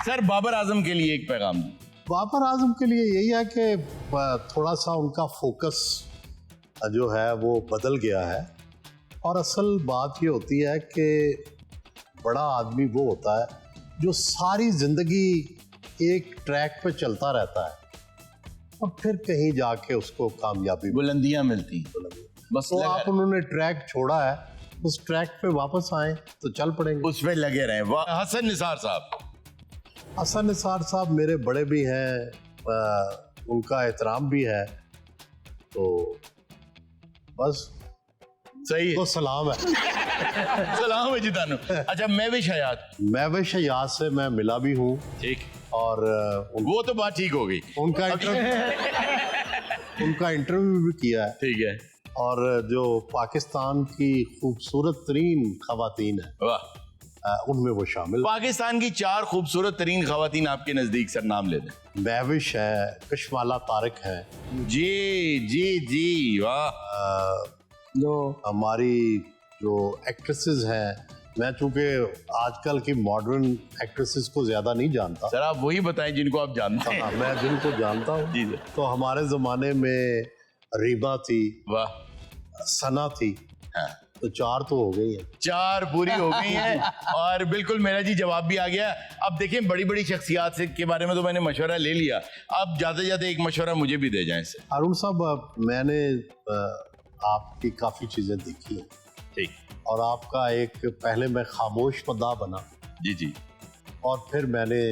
[SPEAKER 1] सर बाबर आजम के लिए एक पैगाम दें।
[SPEAKER 2] बाबर आजम के लिए यही है कि थोड़ा सा उनका फोकस जो है वो बदल गया है, और असल बात ये होती है कि बड़ा आदमी वो होता है जो सारी जिंदगी एक ट्रैक पे चलता रहता है और फिर कहीं जाके उसको कामयाबी
[SPEAKER 1] बुलंदियां मिलती। बस
[SPEAKER 2] तो आप उन्होंने ट्रैक छोड़ा है, उस ट्रैक पे वापस आए तो चल पड़ेंगे,
[SPEAKER 1] उस पे लगे रहें। हसन निसार साहब।
[SPEAKER 2] हसन निसार साहब मेरे बड़े भी हैं, उनका एहतराम भी है, तो बस
[SPEAKER 1] सही है।
[SPEAKER 2] तो सलाम है।
[SPEAKER 1] सलाम है जी तानू। अच्छा महविश हयात।
[SPEAKER 2] महविश हयात से मैं मिला भी हूँ
[SPEAKER 1] ठीक।
[SPEAKER 2] और
[SPEAKER 1] वो तो बात ठीक हो गई।
[SPEAKER 2] उनका इंटरव्यू भी किया है।
[SPEAKER 1] ठीक है।
[SPEAKER 2] और जो पाकिस्तान की खूबसूरत तरीन खवातीन है
[SPEAKER 1] वाह,
[SPEAKER 2] उनमें वो शामिल।
[SPEAKER 1] पाकिस्तान की 4 खूबसूरत तरीन खवातीन आपके नजदीक, सर नाम ले दें।
[SPEAKER 2] महविश है, कशमाला तारिक है
[SPEAKER 1] जी जी जी, वाह।
[SPEAKER 2] जो हमारी जो एक्ट्रेसेस हैं, मैं चूंकि आजकल की मॉडर्न एक्ट्रेसेस को ज्यादा नहीं जानता।
[SPEAKER 1] सर आप वही बताएं जिनको आप जानते हैं।
[SPEAKER 2] हाँ, मैं जिनको जानता हूँ।
[SPEAKER 1] जी सर।
[SPEAKER 2] तो हमारे जमाने में रीबा थी,
[SPEAKER 1] वाह,
[SPEAKER 2] सना थी,
[SPEAKER 1] हाँ।
[SPEAKER 2] तो 4 तो हो गई है।
[SPEAKER 1] 4 पूरी हो गई हैं। और बिल्कुल मेरा जी जवाब भी आ गया। अब देखें बड़ी बड़ी शख्सियात से के बारे में तो मैंने मशवरा ले लिया, अब जाते जाते एक मशवरा मुझे भी दे जाएं सर।
[SPEAKER 2] हारून साहब, मैंने आपकी काफी चीजें देखी हैं।
[SPEAKER 1] ठीक।
[SPEAKER 2] और आपका एक, पहले मैं खामोश मदा बना
[SPEAKER 1] जी जी,
[SPEAKER 2] और फिर मैंने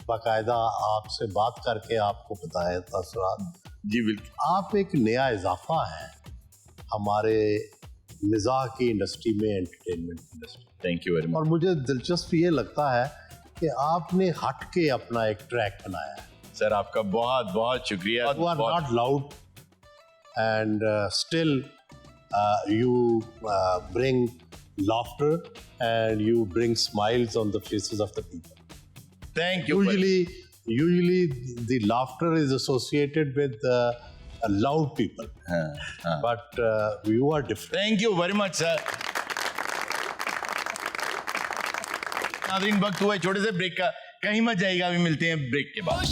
[SPEAKER 2] बाकायदा आपसे बात करके आपको बताया तासुरात।
[SPEAKER 1] जी बिल्कुल।
[SPEAKER 2] आप एक नया इजाफा है हमारे मिजाह की इंडस्ट्री में, entertainment industry.
[SPEAKER 1] Thank you very much.
[SPEAKER 2] और मुझे दिलचस्प ये लगता है कि आपने हट के अपना एक ट्रैक बनाया है।
[SPEAKER 1] सर आपका बहुत बहुत शुक्रिया।
[SPEAKER 2] You are not loud and still you bring laughter and you bring smiles on the faces of the people.
[SPEAKER 1] Thank you.
[SPEAKER 2] Usually the laughter is associated with loud people, but you are different.
[SPEAKER 1] Thank you very much sir. नाज़रीन वक्त हुआ है छोटे से ब्रेक का, कहीं मत जाइएगा, अभी मिलते हैं ब्रेक के बाद।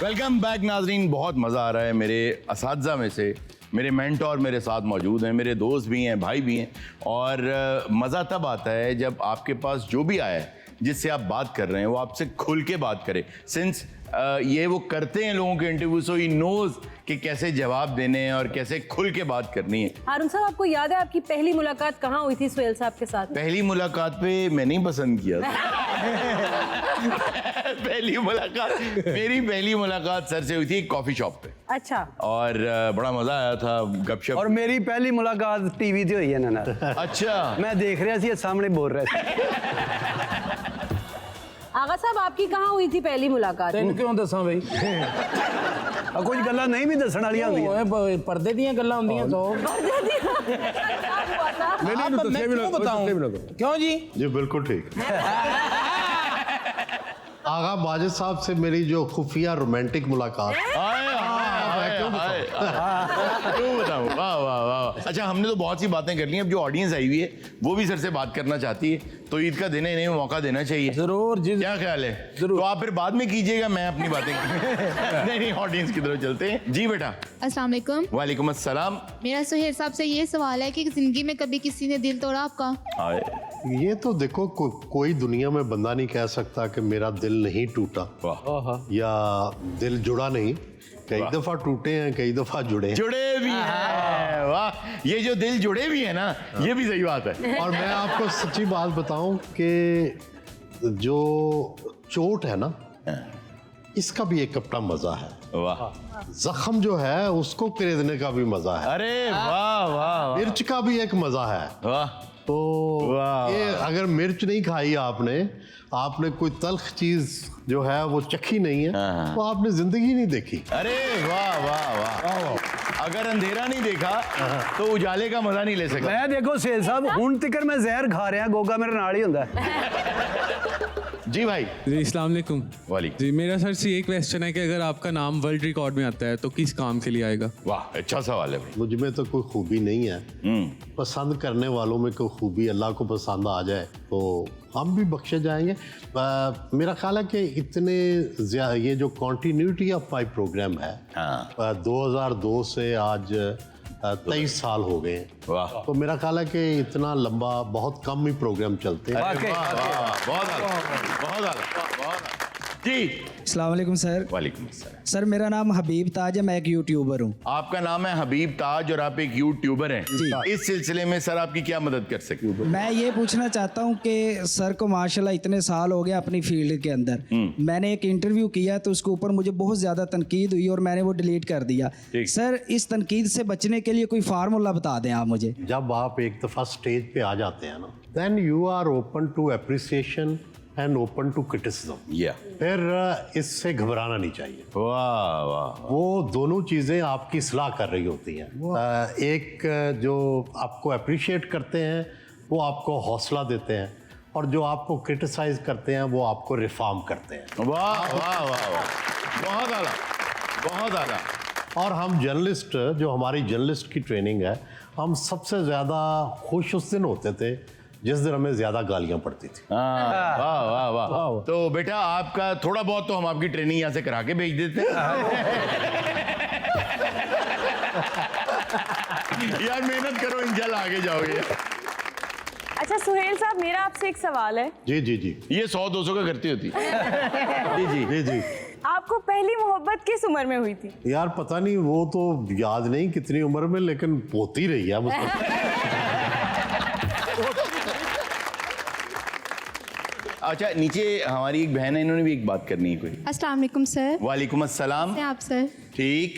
[SPEAKER 1] वेलकम बैक नाजरीन। बहुत मज़ा आ रहा है। मेरे असातिज़ा में से मेरे मेंटोर मेरे साथ मौजूद हैं, मेरे दोस्त भी हैं, भाई भी हैं। और मज़ा तब आता है जब आपके पास जो भी आया है, जिससे आप बात कर रहे हैं, वो आपसे खुल के बात करे। सिंस ये वो करते हैं लोगों के इंटरव्यू, सो ही नोज कि कैसे जवाब देने हैं और कैसे खुल के बात करनी है।
[SPEAKER 3] हारून साहब, आपको याद है आपकी पहली मुलाकात कहाँ हुई थी सुहेल साहब के साथ?
[SPEAKER 1] पहली मुलाकात पे मैंने ही पसंद किया था। मेरी पहली मुलाकात सर से हुई थी एक कॉफी शॉप पे।
[SPEAKER 3] अच्छा।
[SPEAKER 1] और बड़ा मजा आया था, गपशप।
[SPEAKER 7] और मेरी पहली मुलाकात टीवी से हुई है ना।
[SPEAKER 1] अच्छा।
[SPEAKER 7] मैं देख रहा सी सामने बोल रहे थे।
[SPEAKER 3] आगा साहब, आपकी कहाँ हुई थी पहली मुलाकात?
[SPEAKER 4] तेन क्यों दसा भाई?
[SPEAKER 7] कुछ गल्लां नहीं भी दसण वालियां होंदियां,
[SPEAKER 4] पर्दे दियां गल्लां होंदियां तो।
[SPEAKER 5] नहीं
[SPEAKER 4] मैं
[SPEAKER 5] दस्से भी
[SPEAKER 4] क्यों
[SPEAKER 5] ना
[SPEAKER 4] बताऊं?
[SPEAKER 5] करो।
[SPEAKER 4] क्यों जी?
[SPEAKER 2] जी बिल्कुल ठीक। आगा माजिद साहब से मेरी जो खुफिया रोमांटिक मुलाकात।
[SPEAKER 1] क्यों बताऊं? वाह वाह वाह। अच्छा, हमने तो बहुत सी बातें कर ली, अब जो ऑडियंस आई हुई है वो भी सर से बात करना चाहती है, तो ईद का दिन है, इन्हें मौका देना चाहिए।
[SPEAKER 4] जरूर जी,
[SPEAKER 1] क्या ख्याल है? तो आप फिर बाद में कीजिएगा, मैं अपनी बातें नहीं ऑडियंस की तरफ चलते हैं। जी बेटा।
[SPEAKER 9] अस्सलाम वालेकुम।
[SPEAKER 1] वालेकुम अस्सलाम।
[SPEAKER 9] मेरा सुहेल साहब से ये सवाल है कि जिंदगी में कभी किसी ने दिल तोड़ा आपका?
[SPEAKER 2] ये तो देखो कोई दुनिया में बंदा नहीं कह सकता कि मेरा दिल नहीं टूटा या दिल जुड़ा नहीं। कई दफा टूटे हैं, कई दफा जुड़े हैं।
[SPEAKER 1] जुड़े भी हैं। वाह, ये जो दिल जुड़े भी है ना, ये भी सही बात है।
[SPEAKER 2] और मैं आपको सच्ची बात बताऊं कि जो चोट है ना, इसका भी एक अपना मजा है।
[SPEAKER 1] वाह।
[SPEAKER 2] जख्म जो है उसको खरीदने का भी मजा है।
[SPEAKER 1] अरे वाह वाह।
[SPEAKER 2] मिर्च का भी एक मजा है।
[SPEAKER 1] वाह।
[SPEAKER 2] तो ये अगर मिर्च नहीं खाई आपने कोई तल्ख चीज जो है वो चखी नहीं है, तो आपने जिंदगी नहीं देखी।
[SPEAKER 1] अरे वाह वाह वाह। अगर अंधेरा नहीं देखा तो उजाले का मजा नहीं ले सकता।
[SPEAKER 7] मैं देखो सेल साहब, हुण तिकर मैं जहर खा रहा, गोगा मेरे नाल ही हुंदा है।
[SPEAKER 1] जी भाई।
[SPEAKER 10] जी अस्सलाम वालेकुम।
[SPEAKER 1] वालेकुम।
[SPEAKER 10] जी मेरा सर से एक क्वेश्चन है कि अगर आपका नाम वर्ल्ड रिकॉर्ड में आता है तो किस काम के लिए आएगा?
[SPEAKER 1] वाह, अच्छा सवाल है भाई।
[SPEAKER 2] मुझ में तो कोई खूबी नहीं है, पसंद करने वालों में कोई खूबी अल्लाह को पसंद आ जाए तो हम भी बख्शे जाएंगे। मेरा ख्याल है कि इतने ये जो कॉन्टिन्यूटी ऑफ माई प्रोग्राम है, 2002 से आज 23 साल हो गए हैं।
[SPEAKER 1] वाह।
[SPEAKER 2] तो मेरा ख्याल है कि इतना लंबा बहुत कम ही प्रोग्राम चलते हैं।
[SPEAKER 1] बहुत जी
[SPEAKER 8] अस्सलाम वालेकुम सर।
[SPEAKER 1] वालेकुम अस्सलाम।
[SPEAKER 8] सर मेरा नाम हबीब ताज है, मैं एक यूट्यूबर हूँ।
[SPEAKER 1] आपका नाम है हबीब ताज और आप एक यूट्यूबर हैं।
[SPEAKER 8] जी।
[SPEAKER 1] इस सिलसिले में सर आपकी क्या मदद कर सकते हैं?
[SPEAKER 8] मैं ये पूछना चाहता हूँ कि सर को माशाल्लाह इतने साल हो गए अपनी फील्ड के अंदर, मैंने एक इंटरव्यू किया तो उसके ऊपर मुझे बहुत ज़्यादा तनकीद हुई और मैंने वो डिलीट कर दिया। सर इस तनकीद से बचने के लिए कोई फार्मूला बता दें आप मुझे।
[SPEAKER 2] जब आप एक दफ़ा स्टेज पे आ जाते हैं ना, then you are open to appreciation and open to criticism.
[SPEAKER 1] या
[SPEAKER 2] फिर इससे घबराना नहीं चाहिए।
[SPEAKER 1] वाह वाह।
[SPEAKER 2] वो दोनों चीज़ें आपकी सलाह कर रही होती हैं। एक जो आपको अप्रिशिएट करते हैं वो आपको हौसला देते हैं, और जो आपको क्रिटिसाइज करते हैं वो आपको रिफॉर्म करते हैं।
[SPEAKER 1] वाह वाह वाह वाह, बहुत आला, बहुत आला।
[SPEAKER 2] और हम जर्नलिस्ट, जो हमारी जर्नलिस्ट की ट्रेनिंग है, हम सबसे ज़्यादा खुश उस दिन होते थे जिस दिन हमें ज़्यादा गालियाँ पड़ती थी।
[SPEAKER 1] वाह वाह वाह। तो बेटा आपका थोड़ा बहुत तो हम आपकी ट्रेनिंग यहाँ से करा के भेज देते हैं। यार मेहनत करो, इंशाल्लाह आगे जाओगे।
[SPEAKER 3] अच्छा सुहेल साहब, मेरा आपसे एक सवाल है।
[SPEAKER 2] जी जी जी
[SPEAKER 1] ये 100-200 का करती होती। जी जी
[SPEAKER 2] जी जी।
[SPEAKER 3] आपको पहली मोहब्बत किस उम्र में हुई थी?
[SPEAKER 2] यार पता नहीं, वो तो याद नहीं कितनी उम्र में, लेकिन होती रही है मुझको।
[SPEAKER 1] अच्छा, नीचे हमारी एक बहन है, इन्होंने भी एक बात करनी है कोई।
[SPEAKER 9] अस्सलाम वालेकुम सर।
[SPEAKER 1] वालेकुम अस्सलाम।
[SPEAKER 9] आप सर?
[SPEAKER 1] ठीक।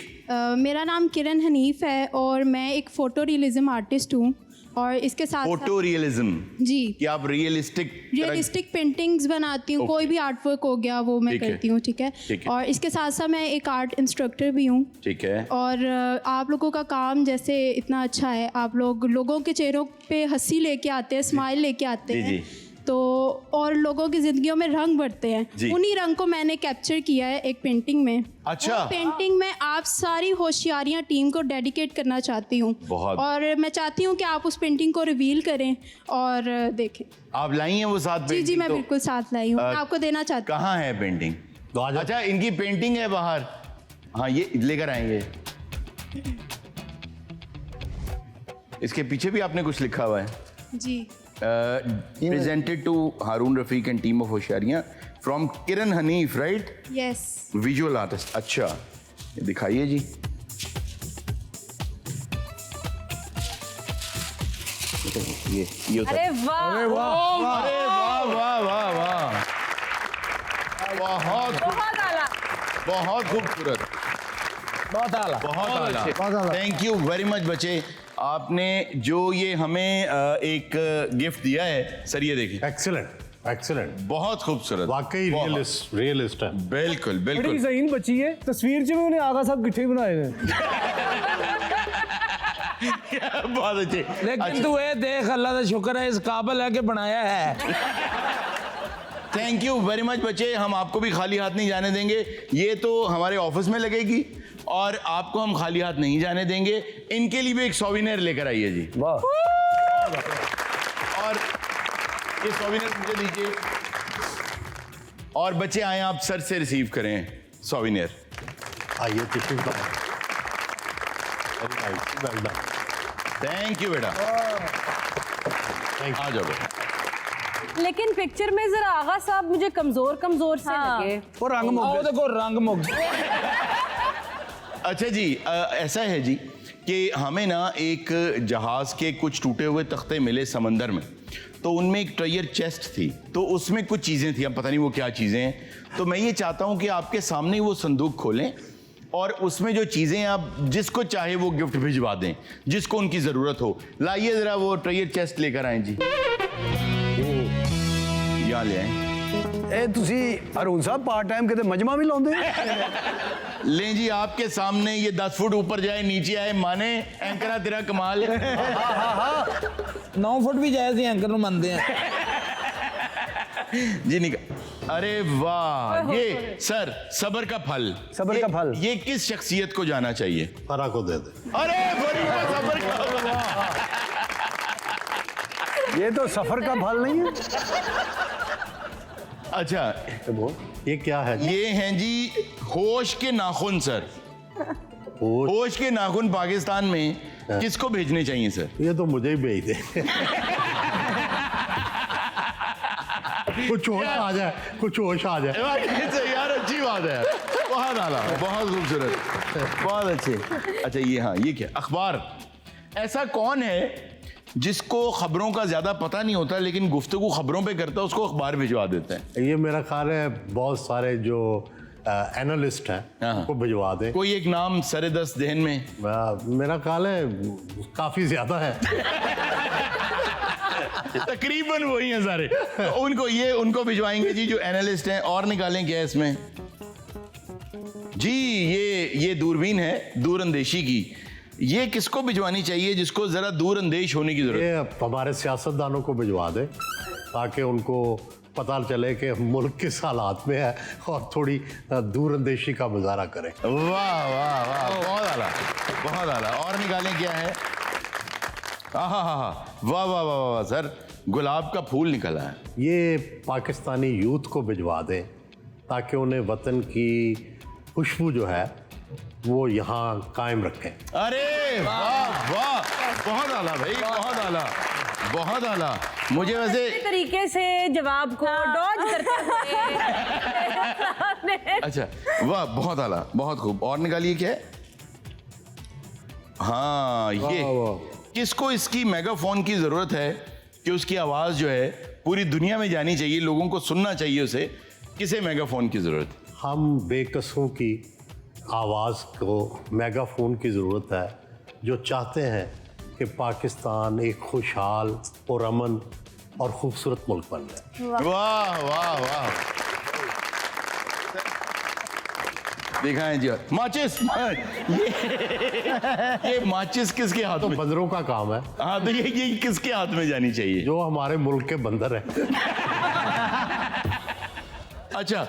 [SPEAKER 9] मेरा नाम किरण हनीफ है और मैं एक फ़ोटो रियलिज्म आर्टिस्ट हूँ, और इसके साथ
[SPEAKER 1] फोटो रियलिज्म।
[SPEAKER 9] जी,
[SPEAKER 1] कि आप
[SPEAKER 9] रियलिस्टिक पेंटिंग्स बनाती हूँ। कोई भी आर्ट वर्क हो गया वो मैं
[SPEAKER 1] ठीक है।
[SPEAKER 9] करती हूँ। ठीक है।
[SPEAKER 1] ठीक है।
[SPEAKER 9] और इसके साथ साथ मैं एक आर्ट इंस्ट्रक्टर भी हूँ।
[SPEAKER 1] ठीक है।
[SPEAKER 9] और आप लोगों का काम जैसे इतना अच्छा है, आप लोग लोगों के चेहरों पे हंसी लेके आते हैं, स्माइल लेके आते
[SPEAKER 1] जी,
[SPEAKER 9] हैं
[SPEAKER 1] जी।
[SPEAKER 9] तो, और लोगों की जिंदगियों में रंग भरते हैं।
[SPEAKER 1] जी।
[SPEAKER 9] उन्हीं रंग को मैंने कैप्चर किया है एक पेंटिंग में।
[SPEAKER 1] अच्छा।
[SPEAKER 9] पेंटिंग में आप सारी होशियारियां टीम को डेडिकेट करना चाहती हूँ,
[SPEAKER 1] बहुत।
[SPEAKER 9] और मैं चाहती हूँ कि आप उस पेंटिंग को रिवील करें और देखें।
[SPEAKER 1] आप लाई हैं वो साथ?
[SPEAKER 9] जी जी, मैं
[SPEAKER 1] तो
[SPEAKER 9] बिल्कुल साथ लाई हूँ, आपको देना चाहती हूँ।
[SPEAKER 1] कहाँ है पेंटिंग?
[SPEAKER 2] तो आ जाओ।
[SPEAKER 1] अच्छा, इनकी पेंटिंग है बाहर। हाँ, ये लेकर आएंगे। इसके पीछे भी आपने कुछ लिखा हुआ है।
[SPEAKER 9] जी।
[SPEAKER 1] Presented to Haroon Rafiq and team of होशियारियां from Kiran Hanif, right?
[SPEAKER 9] Yes.
[SPEAKER 1] Visual artist. अच्छा, ये दिखाइए जी। ये होता है।
[SPEAKER 3] अरे वाह,
[SPEAKER 1] अरे वाह वाह वाह वाह, बहुत
[SPEAKER 3] बहुत आला।
[SPEAKER 1] बहुत खूबसूरत,
[SPEAKER 4] बहुत आला।
[SPEAKER 1] बहुत आला। थैंक यू वेरी मच बच्चे, आपने जो ये हमें एक गिफ्ट दिया है सर, ये देखिए।
[SPEAKER 2] एक्सीलेंट एक्सीलेंट,
[SPEAKER 1] बहुत खूबसूरत,
[SPEAKER 2] वाकई रियलिस्ट है।
[SPEAKER 1] बिल्कुल
[SPEAKER 5] बड़ी
[SPEAKER 1] बिल्कुल।
[SPEAKER 5] ਜ਼ਹੀਨ ਬੱਚੀ ਹੈ, ਤਸਵੀਰ 'ਚ ਵੀ ਉਹਨੇ ਆਗਾ ਸਾਹਿਬ ਕਿੱਥੇ ਬਣਾਏ ਨੇ।
[SPEAKER 1] बहुत अच्छे।
[SPEAKER 4] लेकिन तू ये देख, अल्लाह का शुक्र है इस काबिल है कि बनाया है।
[SPEAKER 1] थैंक यू वेरी मच बच्चे, हम आपको भी खाली हाथ नहीं जाने देंगे। ये तो हमारे ऑफिस में लगेगी और आपको हम खाली हाथ नहीं जाने देंगे। इनके लिए भी एक सोविनियर लेकर आइए जी।
[SPEAKER 4] वाह।
[SPEAKER 1] और ये सोविनियर मुझे दीजिए, और बच्चे आए आप सर से रिसीव करें सोविनियर।
[SPEAKER 2] आइए टिश्यू का। Very nice.
[SPEAKER 1] थैंक यू बेटा, आ जाओ बेटा।
[SPEAKER 3] लेकिन पिक्चर में जरा आगा साहब मुझे कमजोर कमजोर से लगे।
[SPEAKER 6] वो रंग
[SPEAKER 4] आओ
[SPEAKER 6] मुक
[SPEAKER 4] देखो रंग मुक।
[SPEAKER 1] अच्छा जी, ऐसा है जी कि हमें ना एक जहाज के कुछ टूटे हुए तख्ते मिले समंदर में, तो उनमें एक ट्रेजर चेस्ट थी, तो उसमें कुछ चीज़ें थी, अब पता नहीं वो क्या चीज़ें हैं। तो मैं ये चाहता हूँ कि आपके सामने वो संदूक खोलें और उसमें जो चीज़ें आप जिसको चाहे वो गिफ्ट भिजवा दें, जिसको उनकी ज़रूरत हो। लाइए ज़रा वो ट्रेजर चेस्ट लेकर आएँ जी, यहाँ ले आएँ।
[SPEAKER 7] ਇਹ ਤੁਸੀਂ ਹਰੂਨ ਸਾਹਿਬ ਪਾਰਟ ਟਾਈਮ ਕਿਤੇ ਮਜਮਾ ਵੀ ਲਾਉਂਦੇ?
[SPEAKER 1] लें जी, आपके सामने ये 10 फुट ऊपर जाए नीचे आए, माने एंकरा तेरा कमाल है।
[SPEAKER 4] 9 फुट भी जाए थे एंकर ਨੂੰ ਮੰਨਦੇ ਆ।
[SPEAKER 1] जी निकल। अरे वाह, ये सर सबर का फल।
[SPEAKER 7] सबर का फल।
[SPEAKER 1] ये किस शख्सियत को जाना चाहिए?
[SPEAKER 2] फरा को दे दे।
[SPEAKER 1] अरे सबर का।
[SPEAKER 7] ये तो सफर का फल नहीं है।
[SPEAKER 1] अच्छा,
[SPEAKER 2] ये क्या है?
[SPEAKER 1] ये हैं जी होश के नाखून सर। होश के नाखून पाकिस्तान में किसको भेजने चाहिए सर?
[SPEAKER 2] ये तो मुझे ही भेज दे। कुछ होश आ जाए, कुछ होश आ जाए।
[SPEAKER 1] यार बात है, बहुत आला, बहुत खूबसूरत, बहुत अच्छे। अच्छा ये, हाँ ये क्या अखबार, ऐसा कौन है जिसको खबरों का ज्यादा पता नहीं होता लेकिन गुफ्तगू खबरों पे करता है, उसको अखबार भिजवा देते हैं?
[SPEAKER 2] ये मेरा ख्याल है बहुत सारे जो एनालिस्ट हैं उनको भिजवा दें।
[SPEAKER 1] कोई एक नाम सरे दस्त जहन में?
[SPEAKER 2] मेरा ख्याल है काफी ज्यादा है।
[SPEAKER 1] तकरीबन वही हैं सारे। तो उनको भिजवाएंगे जी जो एनालिस्ट हैं। और निकालें क्या इसमें जी? ये दूरबीन है दूरअंदेशी की, ये किसको भिजवानी चाहिए जिसको जरा दूरअंदेश होने की जरूरत है?
[SPEAKER 2] ये हमारे सियासतदानों को भिजवा दें ताकि उनको पता चले कि मुल्क किस हालात में है और थोड़ी दूरअंदेशी का मुजाहरा करें।
[SPEAKER 1] वाह वाह वाह, बहुत आला, बहुत आला। और निकालें क्या है? हाँ हाँ हाँ, वाह वाह वाह वाह सर, गुलाब का फूल निकला है।
[SPEAKER 2] ये पाकिस्तानी यूथ को भिजवा दें ताकि उन्हें वतन की खुशबू जो है वो यहाँ कायम रखें।
[SPEAKER 1] अरे वाह वाह, बहुत आला भाई, बहुत आला, बहुत आला। मुझे वैसे
[SPEAKER 3] तरीके से जवाब को डॉज करते हुए
[SPEAKER 1] अच्छा वाह, बहुत आला, बहुत खूब। और निकालिए क्या है? हाँ ये किसको इसकी मेगाफोन की जरूरत है कि उसकी आवाज जो है पूरी दुनिया में जानी चाहिए, लोगों को सुनना चाहिए उसे, किसे मेगाफोन की जरूरत?
[SPEAKER 2] हम बेकसों की आवाज़ को मेगाफोन की ज़रूरत है जो चाहते हैं कि पाकिस्तान एक खुशहाल और अमन और खूबसूरत मुल्क बन जाए।
[SPEAKER 1] वाह वाह वाह, दिखाएं जी माचिस। ये माचिस किसके हाथ में?
[SPEAKER 2] बंदरों का काम है।
[SPEAKER 1] हाँ तो ये किसके हाथ में जानी चाहिए?
[SPEAKER 2] जो हमारे मुल्क के बंदर हैं।
[SPEAKER 1] अच्छा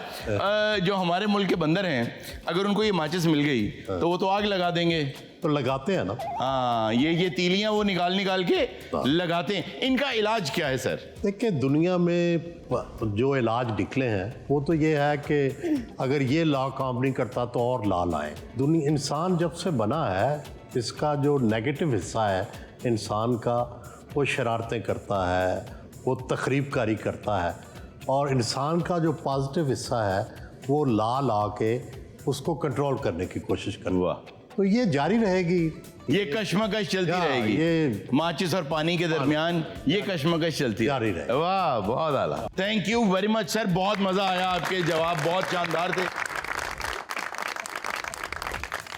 [SPEAKER 1] जो हमारे मुल्क के बंदर हैं, अगर उनको ये माचिस मिल गई तो वो तो आग लगा देंगे।
[SPEAKER 2] तो लगाते हैं ना।
[SPEAKER 1] हाँ ये तीलियां वो निकाल के लगाते हैं। इनका इलाज क्या है सर?
[SPEAKER 2] देखिए दुनिया में जो इलाज निकले हैं वो तो ये है कि अगर ये लॉ काम नहीं करता तो और लॉ लाएं। दुनिया, इंसान जब से बना है इसका जो नेगेटिव हिस्सा है इंसान का, वो शरारतें करता है, वो तखरीबकारी करता है, और इंसान का जो पॉजिटिव हिस्सा है वो ला के उसको कंट्रोल करने की कोशिश करता है। तो ये जारी रहेगी,
[SPEAKER 1] ये कश्मकश चलती रहेगी,
[SPEAKER 2] ये
[SPEAKER 1] माचिस और पानी के दरमियान ये कश्मकश चलती
[SPEAKER 2] जारी रहेगी।
[SPEAKER 1] वाह बहुत आला, thank you very much sir, बहुत मजा आया, आपके जवाब बहुत शानदार थे।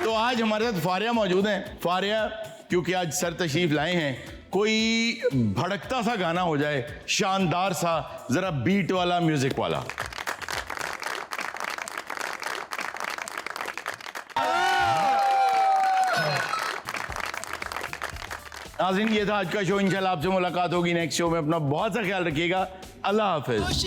[SPEAKER 1] तो आज हमारे साथ फारिया मौजूद हैं। फारिया क्योंकि आज सर तशरीफ लाए हैं, कोई भड़कता सा गाना हो जाए, शानदार सा, जरा बीट वाला, म्यूजिक वाला। नाज़रीन ये था आज का शो, इंशाल्लाह आपसे मुलाकात होगी नेक्स्ट शो में। अपना बहुत सा ख्याल रखिएगा, अल्लाह हाफिज।